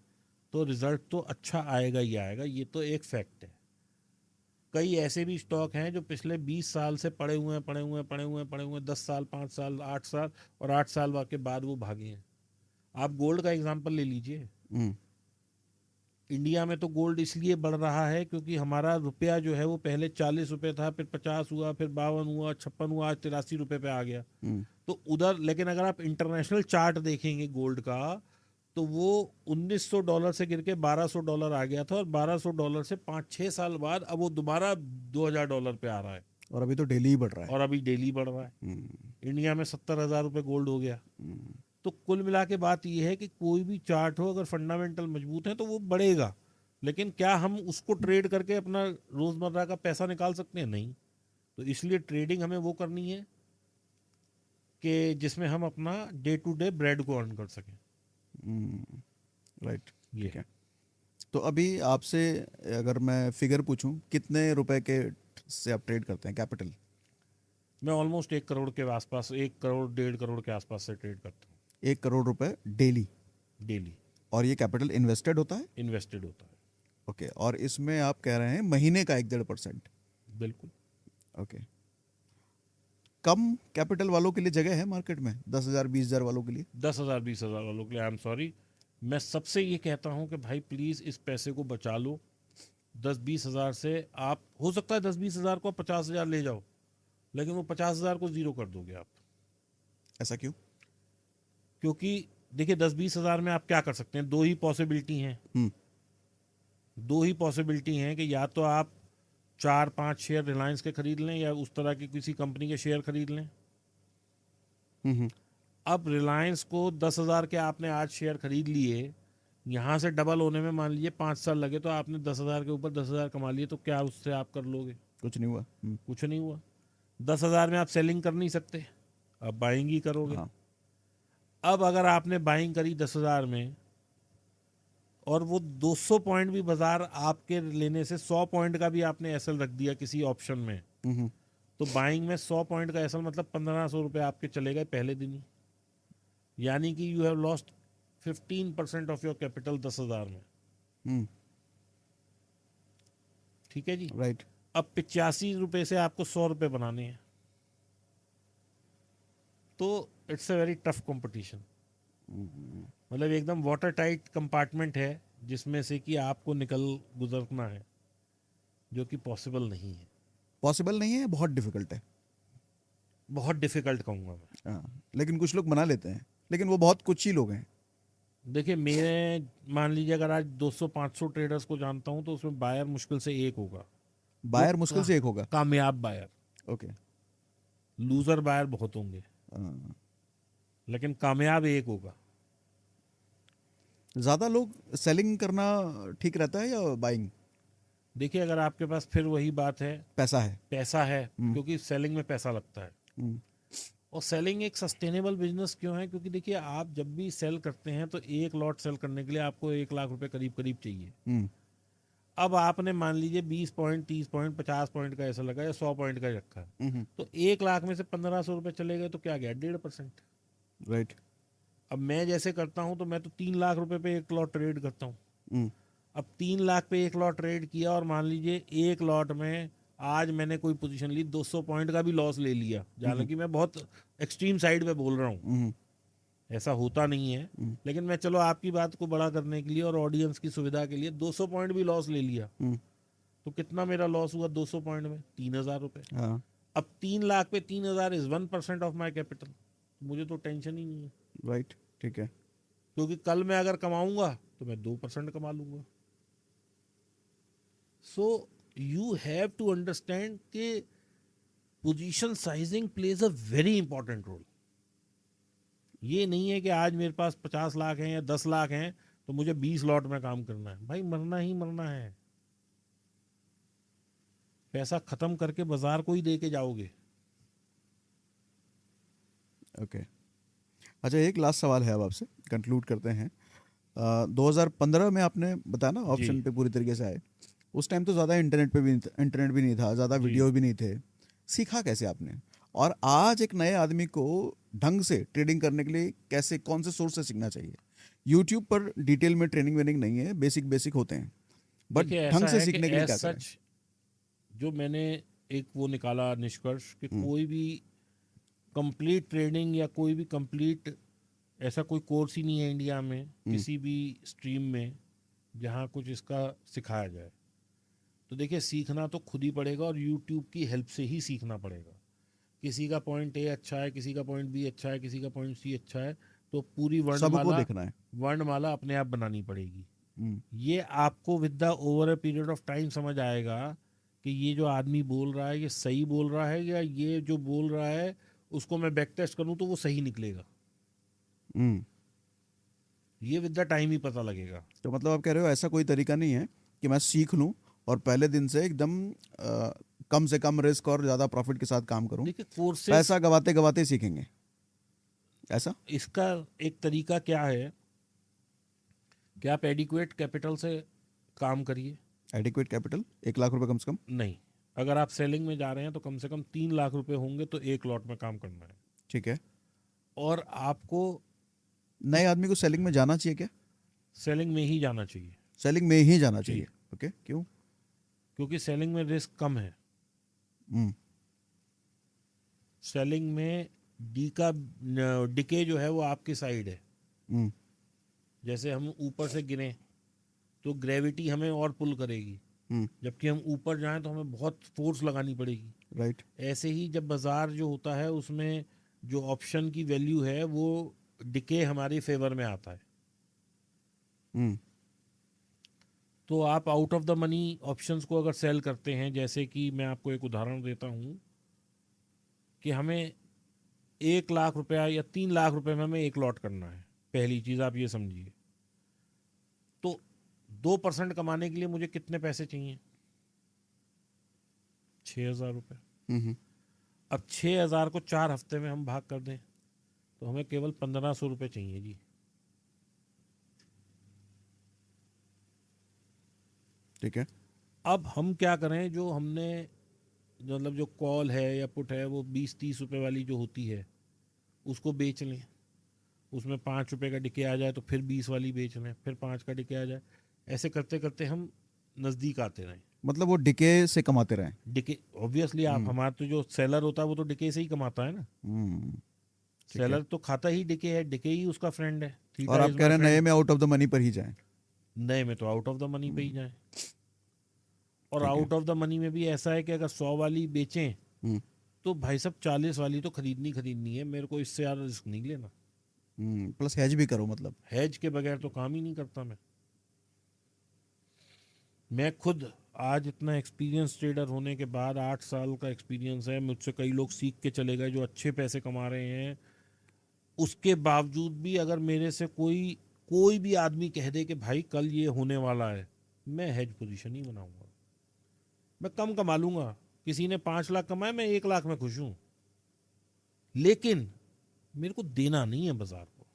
तो रिजल्ट तो अच्छा आएगा ही आएगा, ये तो एक फैक्ट है। कई ऐसे भी स्टॉक हैं जो पिछले 20 साल से पड़े हुए हैं, 10 साल, 5 साल, 8 साल, और 8 साल के बाद वो भागे हैं। आप गोल्ड का एग्जांपल ले लीजिए। इंडिया में तो गोल्ड इसलिए बढ़ रहा है क्योंकि हमारा रुपया जो है वो पहले 40 रुपये था, फिर 50 हुआ, फिर 52 हुआ, 56 हुआ, आज 83 रुपये पे आ गया। तो उधर, लेकिन अगर आप इंटरनेशनल चार्ट देखेंगे गोल्ड का, तो वो $1,900 से गिर के $1,200 आ गया था, और $1,200 से 5-6 साल बाद अब वो दोबारा $2,000 पे आ रहा है, और अभी तो डेली ही बढ़ रहा है। और अभी डेली बढ़ रहा है। इंडिया में 70,000 रुपये गोल्ड हो गया। तो कुल मिला के बात यह है कि कोई भी चार्ट हो, अगर फंडामेंटल मजबूत है तो वो बढ़ेगा। लेकिन क्या हम उसको ट्रेड करके अपना रोजमर्रा का पैसा निकाल सकते हैं? नहीं। तो इसलिए ट्रेडिंग हमें वो करनी है कि जिसमें हम अपना डे टू डे ब्रेड को अर्न कर सकें। राइट। ये है। तो अभी आपसे अगर मैं फिगर पूछूं, कितने रुपए के से आप ट्रेड करते हैं कैपिटल? मैं ऑलमोस्ट 1 करोड़ के आसपास, 1 करोड़ 1.5 करोड़ के आसपास से ट्रेड करता हूँ। 1 करोड़ रुपए डेली? डेली। और ये कैपिटल इन्वेस्टेड होता है? इन्वेस्टेड होता है। ओके। और इसमें आप कह रहे हैं महीने का 1-1.5%? बिल्कुल। ओके। कम कैपिटल वालों के लिए जगह है मार्केट में, 10,000 20,000 वालों के लिए? 10,000 20,000 वालों के लिए आई एम सॉरी, मैं सबसे ये कहता हूँ कि भाई प्लीज़ इस पैसे को बचा लो। 10-20 हज़ार से आप, हो सकता है 10-20 हज़ार को 50,000 ले जाओ, लेकिन वो 50,000 को ज़ीरो कर दोगे आप। ऐसा क्यों? क्योंकि देखिए 10-20 हज़ार में आप क्या कर सकते हैं, दो ही पॉसिबिलिटी हैं। दो ही पॉसिबिलिटी हैं कि या तो आप 4-5 शेयर रिलायंस के खरीद लें, या उस तरह की किसी कंपनी के शेयर खरीद लें। अब रिलायंस को 10,000 के आपने आज शेयर खरीद लिए, यहाँ से डबल होने में मान लीजिए 5 साल लगे, तो आपने 10,000 के ऊपर 10,000 कमा लिए, तो क्या उससे आप कर लोगे? कुछ नहीं हुआ। कुछ नहीं हुआ। 10,000 में आप सेलिंग कर नहीं सकते, आप बाइंग ही करोगे। हाँ। अब अगर आपने बाइंग करी 10,000 में, और वो 200 पॉइंट भी बाजार आपके लेने से 100 पॉइंट का भी आपने एसएल रख दिया किसी ऑप्शन में, तो बाइंग में 100 पॉइंट का एसएल मतलब 1,500 रुपये आपके चले गए पहले दिन ही। यानी कि you have lost 15% of your capital 10,000 में। ठीक है जी। राइट। अब 85 रुपये से आपको 100 रुपये बनाने हैं, तो it's a very tough competition. मतलब एकदम वाटर टाइट कंपार्टमेंट है जिसमें से कि आपको निकल गुजरना है, जो कि पॉसिबल नहीं है। पॉसिबल नहीं है, बहुत डिफिकल्ट है। बहुत डिफिकल्ट कहूँगा मैं। हाँ, लेकिन कुछ लोग बना लेते हैं, लेकिन वो बहुत कुछ ही लोग हैं। देखिए मेरे, मान लीजिए अगर आज 200-500 ट्रेडर्स को जानता हूँ, तो उसमें बायर मुश्किल से एक होगा। बायर मुश्किल से एक होगा? कामयाब बायर। ओके। लूजर बायर बहुत होंगे, लेकिन कामयाब एक होगा। ज़्यादा लोग सेलिंग करना ठीक रहता है या बाइंग? देखिए अगर आपके पास फिर वही बात है, पैसा है। पैसा है, क्योंकि सेलिंग में पैसा लगता है। हम्म, और सेलिंग एक सस्टेनेबल बिजनेस क्यों है? क्योंकि देखिए आप जब भी सेल करते हैं तो एक लॉट सेल करने के लिए आपको 1 लाख रुपए करीब करीब चाहिए। हम्म, अब आपने मान लीजिए 20 पॉइंट, 30 पॉइंट, 50 पॉइंट का ऐसा लगा या 100 पॉइंट का रखा, हम्म, तो 1 लाख में से 1500 रुपये चले गए तो क्या गया? 1.5%। राइट। अब मैं जैसे करता हूँ तो मैं तो 3 लाख रुपए पे एक लॉट ट्रेड करता हूँ। हम्म, अब 3 लाख पे एक लॉट ट्रेड किया और मान लीजिए एक लॉट में आज मैंने कोई पोजीशन ली, 200 पॉइंट का भी लॉस ले लिया, हालांकि मैं बहुत एक्सट्रीम साइड पे बोल रहा हूँ, हम्म, ऐसा होता नहीं है, लेकिन मैं चलो आपकी बात को बड़ा करने के लिए और ऑडियंस की सुविधा के लिए 200 पॉइंट भी लॉस ले लिया, हम्म, तो कितना मेरा लॉस हुआ 200 पॉइंट में? 3,000 रुपये। हाँ, अब 3 लाख पे 3,000 इज 1% ऑफ माई कैपिटल, मुझे तो टेंशन ही नहीं है, राइट, ठीक है। क्योंकि कल मैं अगर कमाऊंगा तो मैं 2% कमा लूंगा। So you have to understand कि position sizing plays a very important role. ये नहीं है कि आज मेरे पास 50 लाख हैं या 10 लाख हैं तो मुझे 20 लॉट में काम करना है। भाई मरना ही मरना है, पैसा खत्म करके बाजार को ही दे के जाओगे। ओके, अच्छा एक लास्ट सवाल है अब आपसे, कंक्लूड करते हैं। 2015 में आपने बताया ना जी ऑप्शन पे पूरी तरीके से आए। उस टाइम तो ज़्यादा इंटरनेट भी नहीं था, ज़्यादा जी। वीडियो भी नहीं थे। सीखा कैसे आपने? और आज एक नए आदमी को ढंग से ट्रेडिंग करने के लिए कैसे, कौन से सोर्स से सीखना चाहिए? यूट्यूब पर डिटेल में ट्रेनिंग वेनिंग नहीं है, बेसिक बेसिक होते हैं, बट देखिए ढंग ऐसा से है कि सीखने के लिए एज क्या करें? सच जो मैंने एक वो निकाला निष्कर्ष कि हम्म, कोई भी कंप्लीट ट्रेडिंग या कोई भी कंप्लीट ऐसा कोई कोर्स ही नहीं है इंडिया में किसी भी स्ट्रीम में जहाँ कुछ इसका सिखाया जाए। तो देखिए सीखना तो खुद ही पड़ेगा और यूट्यूब की हेल्प से ही सीखना पड़ेगा। किसी का पॉइंट ए अच्छा है, किसी का पॉइंट बी अच्छा है, किसी का पॉइंट सी अच्छा है, तो पूरी सबको वर्णमाला देखना है। वर्णमाला अपने आप बनानी पड़ेगी। हम्म, ये आपको with the over a period of time समझ आएगा कि ये जो आदमी बोल रहा है ये सही बोल रहा है या ये जो बोल रहा है उसको मैं बैक टेस्ट करूं तो वो सही निकलेगा। हम्म। ये विद द टाइम ही पता लगेगा। तो मतलब आप कह रहे हो ऐसा कोई तरीका नहीं है कि मैं सीख लूं और पहले दिन से एकदम कम से कम रिस्क और ज़्यादा प्रॉफिट के साथ काम करूं? देखिए कोर्सेज, पैसा गवाते गवाते सीखेंगे ऐसा? इसका एक तरीका क्या है कि आप एडिक्वेट कैपिटल से काम करिए। एडिक्वेट कैपिटल 1 लाख रुपए कम से कम? नहीं, अगर आप सेलिंग में जा रहे हैं तो कम से कम 3 लाख रुपए होंगे तो एक लॉट में काम करना है। ठीक है। और आपको नए आदमी को सेलिंग में जाना चाहिए क्या? सेलिंग में ही जाना चाहिए। सेलिंग में ही जाना जी, चाहिए? ओके, क्यों? क्योंकि सेलिंग में रिस्क कम है। हम्म, सेलिंग में डी का डिके जो है वो आपकी साइड है। हम्म, जैसे हम ऊपर से गिरें तो ग्रेविटी हमें और पुल करेगी, जबकि हम ऊपर जाएं तो हमें बहुत फोर्स लगानी पड़ेगी। राइट। ऐसे ही जब बाजार जो होता है उसमें जो ऑप्शन की वैल्यू है वो डिके हमारे फेवर में आता है। हम्म, तो आप out of the money options को अगर सेल करते हैं, जैसे कि मैं आपको एक उदाहरण देता हूं कि हमें 1 लाख रुपया या 3 लाख रुपए में हमें एक लॉट करना है। पहली चीज़ आप ये समझिए, तो 2% कमाने के लिए मुझे कितने पैसे चाहिए? 6,000 रुपये। हम्म, अब 6,000 को 4 हफ्ते में हम भाग कर दें तो हमें केवल 1,500 रुपये चाहिए जी। ठीक है। अब हम क्या करें, जो हमने मतलब जो कॉल है या पुट है वो 20-30 रुपए वाली जो होती है उसको बेच लें, उसमें 5 रुपए का डिके आ जाए तो फिर 20 वाली बेच लें, फिर 5 का डिके आ जाए, ऐसे करते करते हम नज़दीक आते रहें। मतलब वो डिके से कमाते रहें। डिके ऑब्वियसली आप, हमारा तो जो सेलर होता है वो तो डिके से ही कमाता है ना। हम्म, ठीक है। सेलर तो खाता ही डिके है, डिके ही उसका फ्रेंड है। और थीटा आप इज कह माय रहे हैं नए फ्रेंड। में आउट ऑफ द मनी पर ही जाएं? नए में तो आउट ऑफ द मनी पे ही जाए। और ठीक है। आउट ऑफ द मनी में भी ऐसा है कि अगर 100 वाली बेचें हम्म, तो भाई साहब 40 वाली तो खरीदनी है, मेरे को इससे ज़्यादा रिस्क नहीं लेना। प्लस हेज भी करो मतलब? हैज के बगैर तो काम ही नहीं करता मैं खुद आज इतना एक्सपीरियंस ट्रेडर होने के बाद 8 साल का एक्सपीरियंस है, मुझसे कई लोग सीख के चले गए जो अच्छे पैसे कमा रहे हैं। उसके बावजूद भी अगर मेरे से कोई भी आदमी कह दे कि भाई कल ये होने वाला है, मैं हेज पोजीशन ही बनाऊंगा। मैं कम कमा लूंगा, किसी ने 5 लाख कमाए, मैं 1 लाख में खुश हूं, लेकिन मेरे को देना नहीं है बाजार को।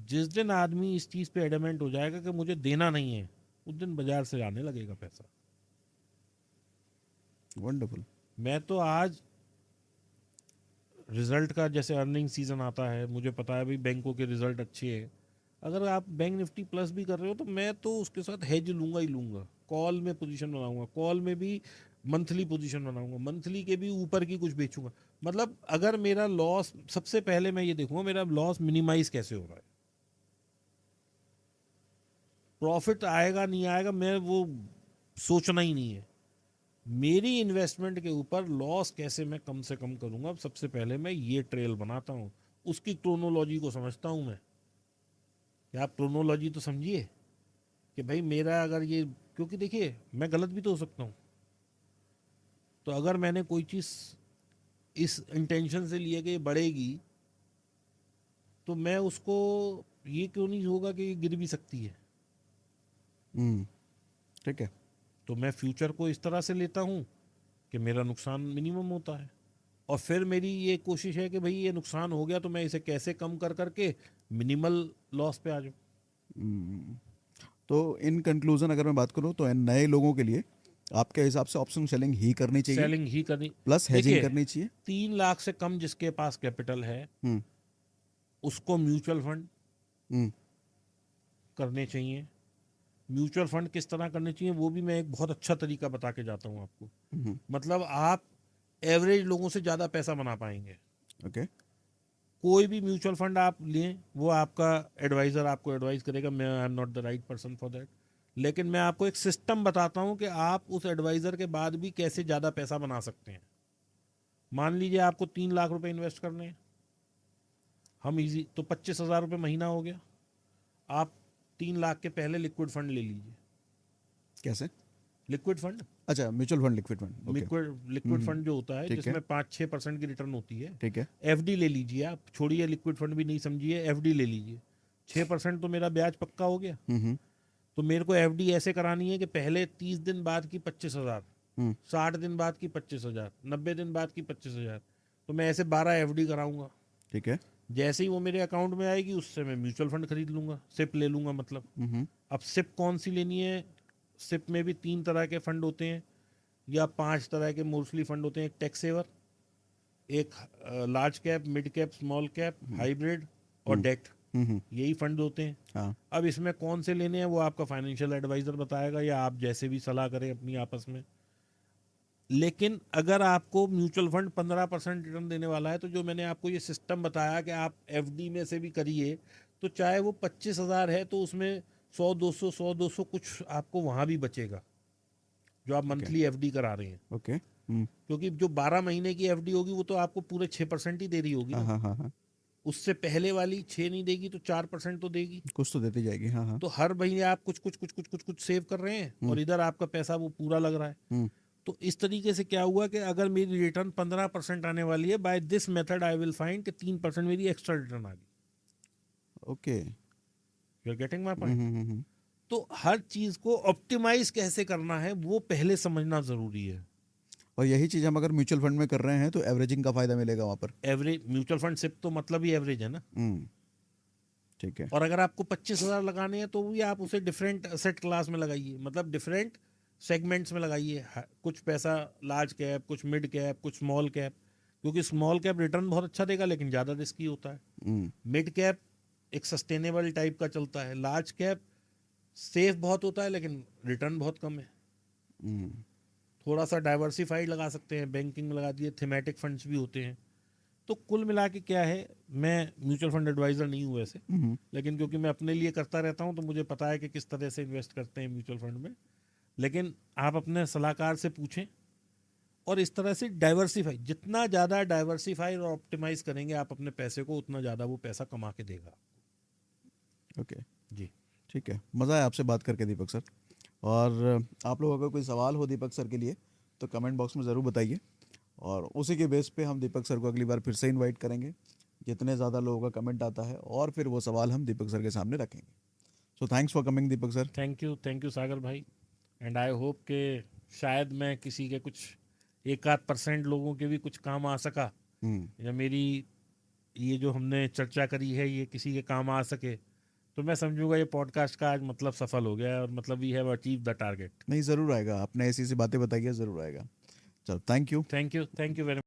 जिस दिन आदमी इस चीज पे एडमेंट हो जाएगा कि मुझे देना नहीं है, उस दिन बाजार से आने लगेगा पैसा। वंडरफुल। मैं तो आज रिजल्ट का, जैसे अर्निंग सीजन आता है, मुझे पता है भाई बैंकों के रिजल्ट अच्छे हैं, अगर आप बैंक निफ्टी प्लस भी कर रहे हो तो मैं तो उसके साथ हेज लूंगा ही लूंगा। कॉल में पोजीशन बनाऊंगा, कॉल में भी मंथली पोजीशन बनाऊंगा, मंथली के भी ऊपर की कुछ बेचूंगा। मतलब अगर मेरा लॉस, सबसे पहले मैं ये देखूंगा मेरा लॉस मिनिमाइज कैसे हो रहा है। प्रॉफिट आएगा नहीं आएगा मैं वो सोचना ही नहीं है। मेरी इन्वेस्टमेंट के ऊपर लॉस कैसे मैं कम से कम करूंगा, सबसे पहले मैं ये ट्रेल बनाता हूँ। उसकी क्रोनोलॉजी को समझता हूँ मैं, कि आप क्रोनोलॉजी तो समझिए कि भाई मेरा अगर ये, क्योंकि देखिए मैं गलत भी तो हो सकता हूँ। तो अगर मैंने कोई चीज़ इस इंटेंशन से लिए कि ये बढ़ेगी, तो मैं उसको, ये क्यों नहीं होगा कि ये गिर भी सकती है। ठीक है। तो मैं फ्यूचर को इस तरह से लेता हूँ कि मेरा नुकसान मिनिमम होता है, और फिर मेरी ये कोशिश है कि भाई ये नुकसान हो गया तो मैं इसे कैसे कम कर करके मिनिमल लॉस पे आ जाऊँ। तो इन कंक्लूजन अगर मैं बात करूं तो नए लोगों के लिए आपके हिसाब से ऑप्शन सेलिंग ही करनी चाहिए, सेलिंग ही करनी, प्लस हेजिंग देखिए करनी चाहिए। 3 लाख से कम जिसके पास कैपिटल है हम्म उसको म्यूचुअल फंड हम्म करने चाहिए। म्यूचुअल फंड किस तरह करने चाहिए वो भी मैं एक बहुत अच्छा तरीका बता के जाता हूँ आपको। हम्म, मतलब आप एवरेज लोगों से ज़्यादा पैसा बना पाएंगे। ओके। कोई भी म्यूचुअल फंड आप लें, वो आपका एडवाइज़र आपको एडवाइस करेगा, मैं I am not the right person for that, लेकिन मैं आपको एक सिस्टम बताता हूँ कि आप उस एडवाइज़र के बाद भी कैसे ज़्यादा पैसा बना सकते हैं। मान लीजिए आपको 3 लाख रुपए इन्वेस्ट करने हैं, हम इजी तो 25,000 रुपये महीना हो गया। आप 3 लाख के पहले लिक्विड फंड ले लीजिए। कैसे? लिक्विड फंड, अच्छा, mutual fund, liquid fund, okay. Liquid fund जो होता है ठीक है। जिसमें 5-6% की रिटर्न होती है। ठीक है। एफडी ले लीजिए, आप छोड़िए लिक्विड फंड भी नहीं समझिए, एफडी ले लीजिए। 6% तो मेरा ब्याज पक्का हो गया। हम्म तो मेरे को एफडी ऐसे करानी है कि पहले 30 दिन बाद की 25,000, हम्म 60 दिन बाद की 25,000, 90 दिन बाद की 25,000, तो मैं ऐसे 12 एफडी कराऊंगा। ठीक है। जैसे ही वो मेरे अकाउंट में आएगी उससे मैं म्यूचुअल फंड खरीद लूंगा, सिप ले लूंगा मतलब। हम्म अब सिप कौन सी लेनी है, सिप में भी 3 तरह के फंड होते हैं या 5 तरह के मोस्टली फंड होते हैं। एक टैक्स सेवर, एक large cap, mid cap, small cap, hybrid और डेट, हम्म यही फंड होते हैं। हाँ। अब इसमें कौन से लेने हैं वो आपका फाइनेंशियल एडवाइजर बताएगा, या आप जैसे भी सलाह करें अपनी आपस में। लेकिन अगर आपको म्यूचुअल फंड 15% रिटर्न देने वाला है, तो जो मैंने आपको ये सिस्टम बताया कि आप एफडी में से भी करिए, तो चाहे वो 25,000 है तो उसमें 100-200 कुछ आपको वहाँ भी बचेगा जो आप मंथली एफडी करा रहे हैं। ओके। क्योंकि जो 12 महीने की एफडी होगी वो तो आपको पूरे 6% ही दे रही होगी हाँ ना। हाँ हाँ हाँ, उससे पहले वाली 6 नहीं देगी तो 4% तो देगी। कुछ तो देती जाएगी। हाँ हाँ। तो हर महीने आप कुछ कुछ कुछ कुछ कुछ कुछ सेव कर रहे हैं और इधर आपका पैसा वो पूरा लग रहा है। हम्म तो इस तरीके से क्या हुआ कि अगर मेरी रिटर्न 15% आने वाली है, by this method I will find कि 3% मेरी एक्स्ट्रा रिटर्न आ गई। Okay. You are getting my point. तो हर चीज को ऑप्टिमाइज कैसे करना है वो पहले समझना जरूरी है। और यही चीज़ हम अगर म्यूचुअल फंड में कर रहे हैं तो एवरेजिंग का फायदा मिलेगा वहाँ पर। एवरेज म्यूचुअल फंड सिर्फ तो मतलब ही एवरेज है ना। ठीक है। और अगर आपको 25,000 लगाने हैं तो भी आप उसे डिफरेंट असेट क्लास में लगाइए, मतलब डिफरेंट सेगमेंट्स में लगाइए। कुछ पैसा लार्ज कैप, कुछ मिड कैप, कुछ स्मॉल कैप, क्योंकि स्मॉल कैप रिटर्न बहुत अच्छा देगा लेकिन ज़्यादा रिस्की होता है। मिड कैप एक सस्टेनेबल टाइप का चलता है। लार्ज कैप सेफ बहुत होता है लेकिन रिटर्न बहुत कम है। थोड़ा सा डाइवर्सिफाइड लगा सकते हैं, बैंकिंग में लगा दिए, थीमेटिक फंड्स भी होते हैं। तो कुल मिला के क्या है, मैं म्यूचुअल फंड एडवाइज़र नहीं हूँ वैसे, लेकिन क्योंकि मैं अपने लिए करता रहता हूँ तो मुझे पता है कि किस तरह से इन्वेस्ट करते हैं म्यूचुअल फंड में। लेकिन आप अपने सलाहकार से पूछें और इस तरह से डाइवर्सिफाई, जितना ज़्यादा डाइवर्सिफाई और ऑप्टिमाइज करेंगे आप अपने पैसे को, उतना ज़्यादा वो पैसा कमा के देगा। ओके जी ठीक है, मज़ा आया आपसे बात करके दीपक सर। और आप लोगों का कोई सवाल हो दीपक सर के लिए तो कमेंट बॉक्स में ज़रूर बताइए, और उसी के बेस पे हम दीपक सर को अगली बार फिर से इनवाइट करेंगे जितने ज़्यादा लोगों का कमेंट आता है, और फिर वो सवाल हम दीपक सर के सामने रखेंगे। So thanks for coming Deepak sir. Thank you Sagar भाई, एंड आई होप के शायद मैं किसी के कुछ 1-8% लोगों के भी कुछ काम आ सका, या मेरी ये जो हमने चर्चा करी है ये किसी के काम आ सके, तो मैं समझूंगा ये पॉडकास्ट का आज मतलब सफल हो गया है, और मतलब we have achieve the target. नहीं, ज़रूर आएगा, आपने ऐसी ऐसी बातें बताई है, ज़रूर आएगा। चलो, thank you. Thank you very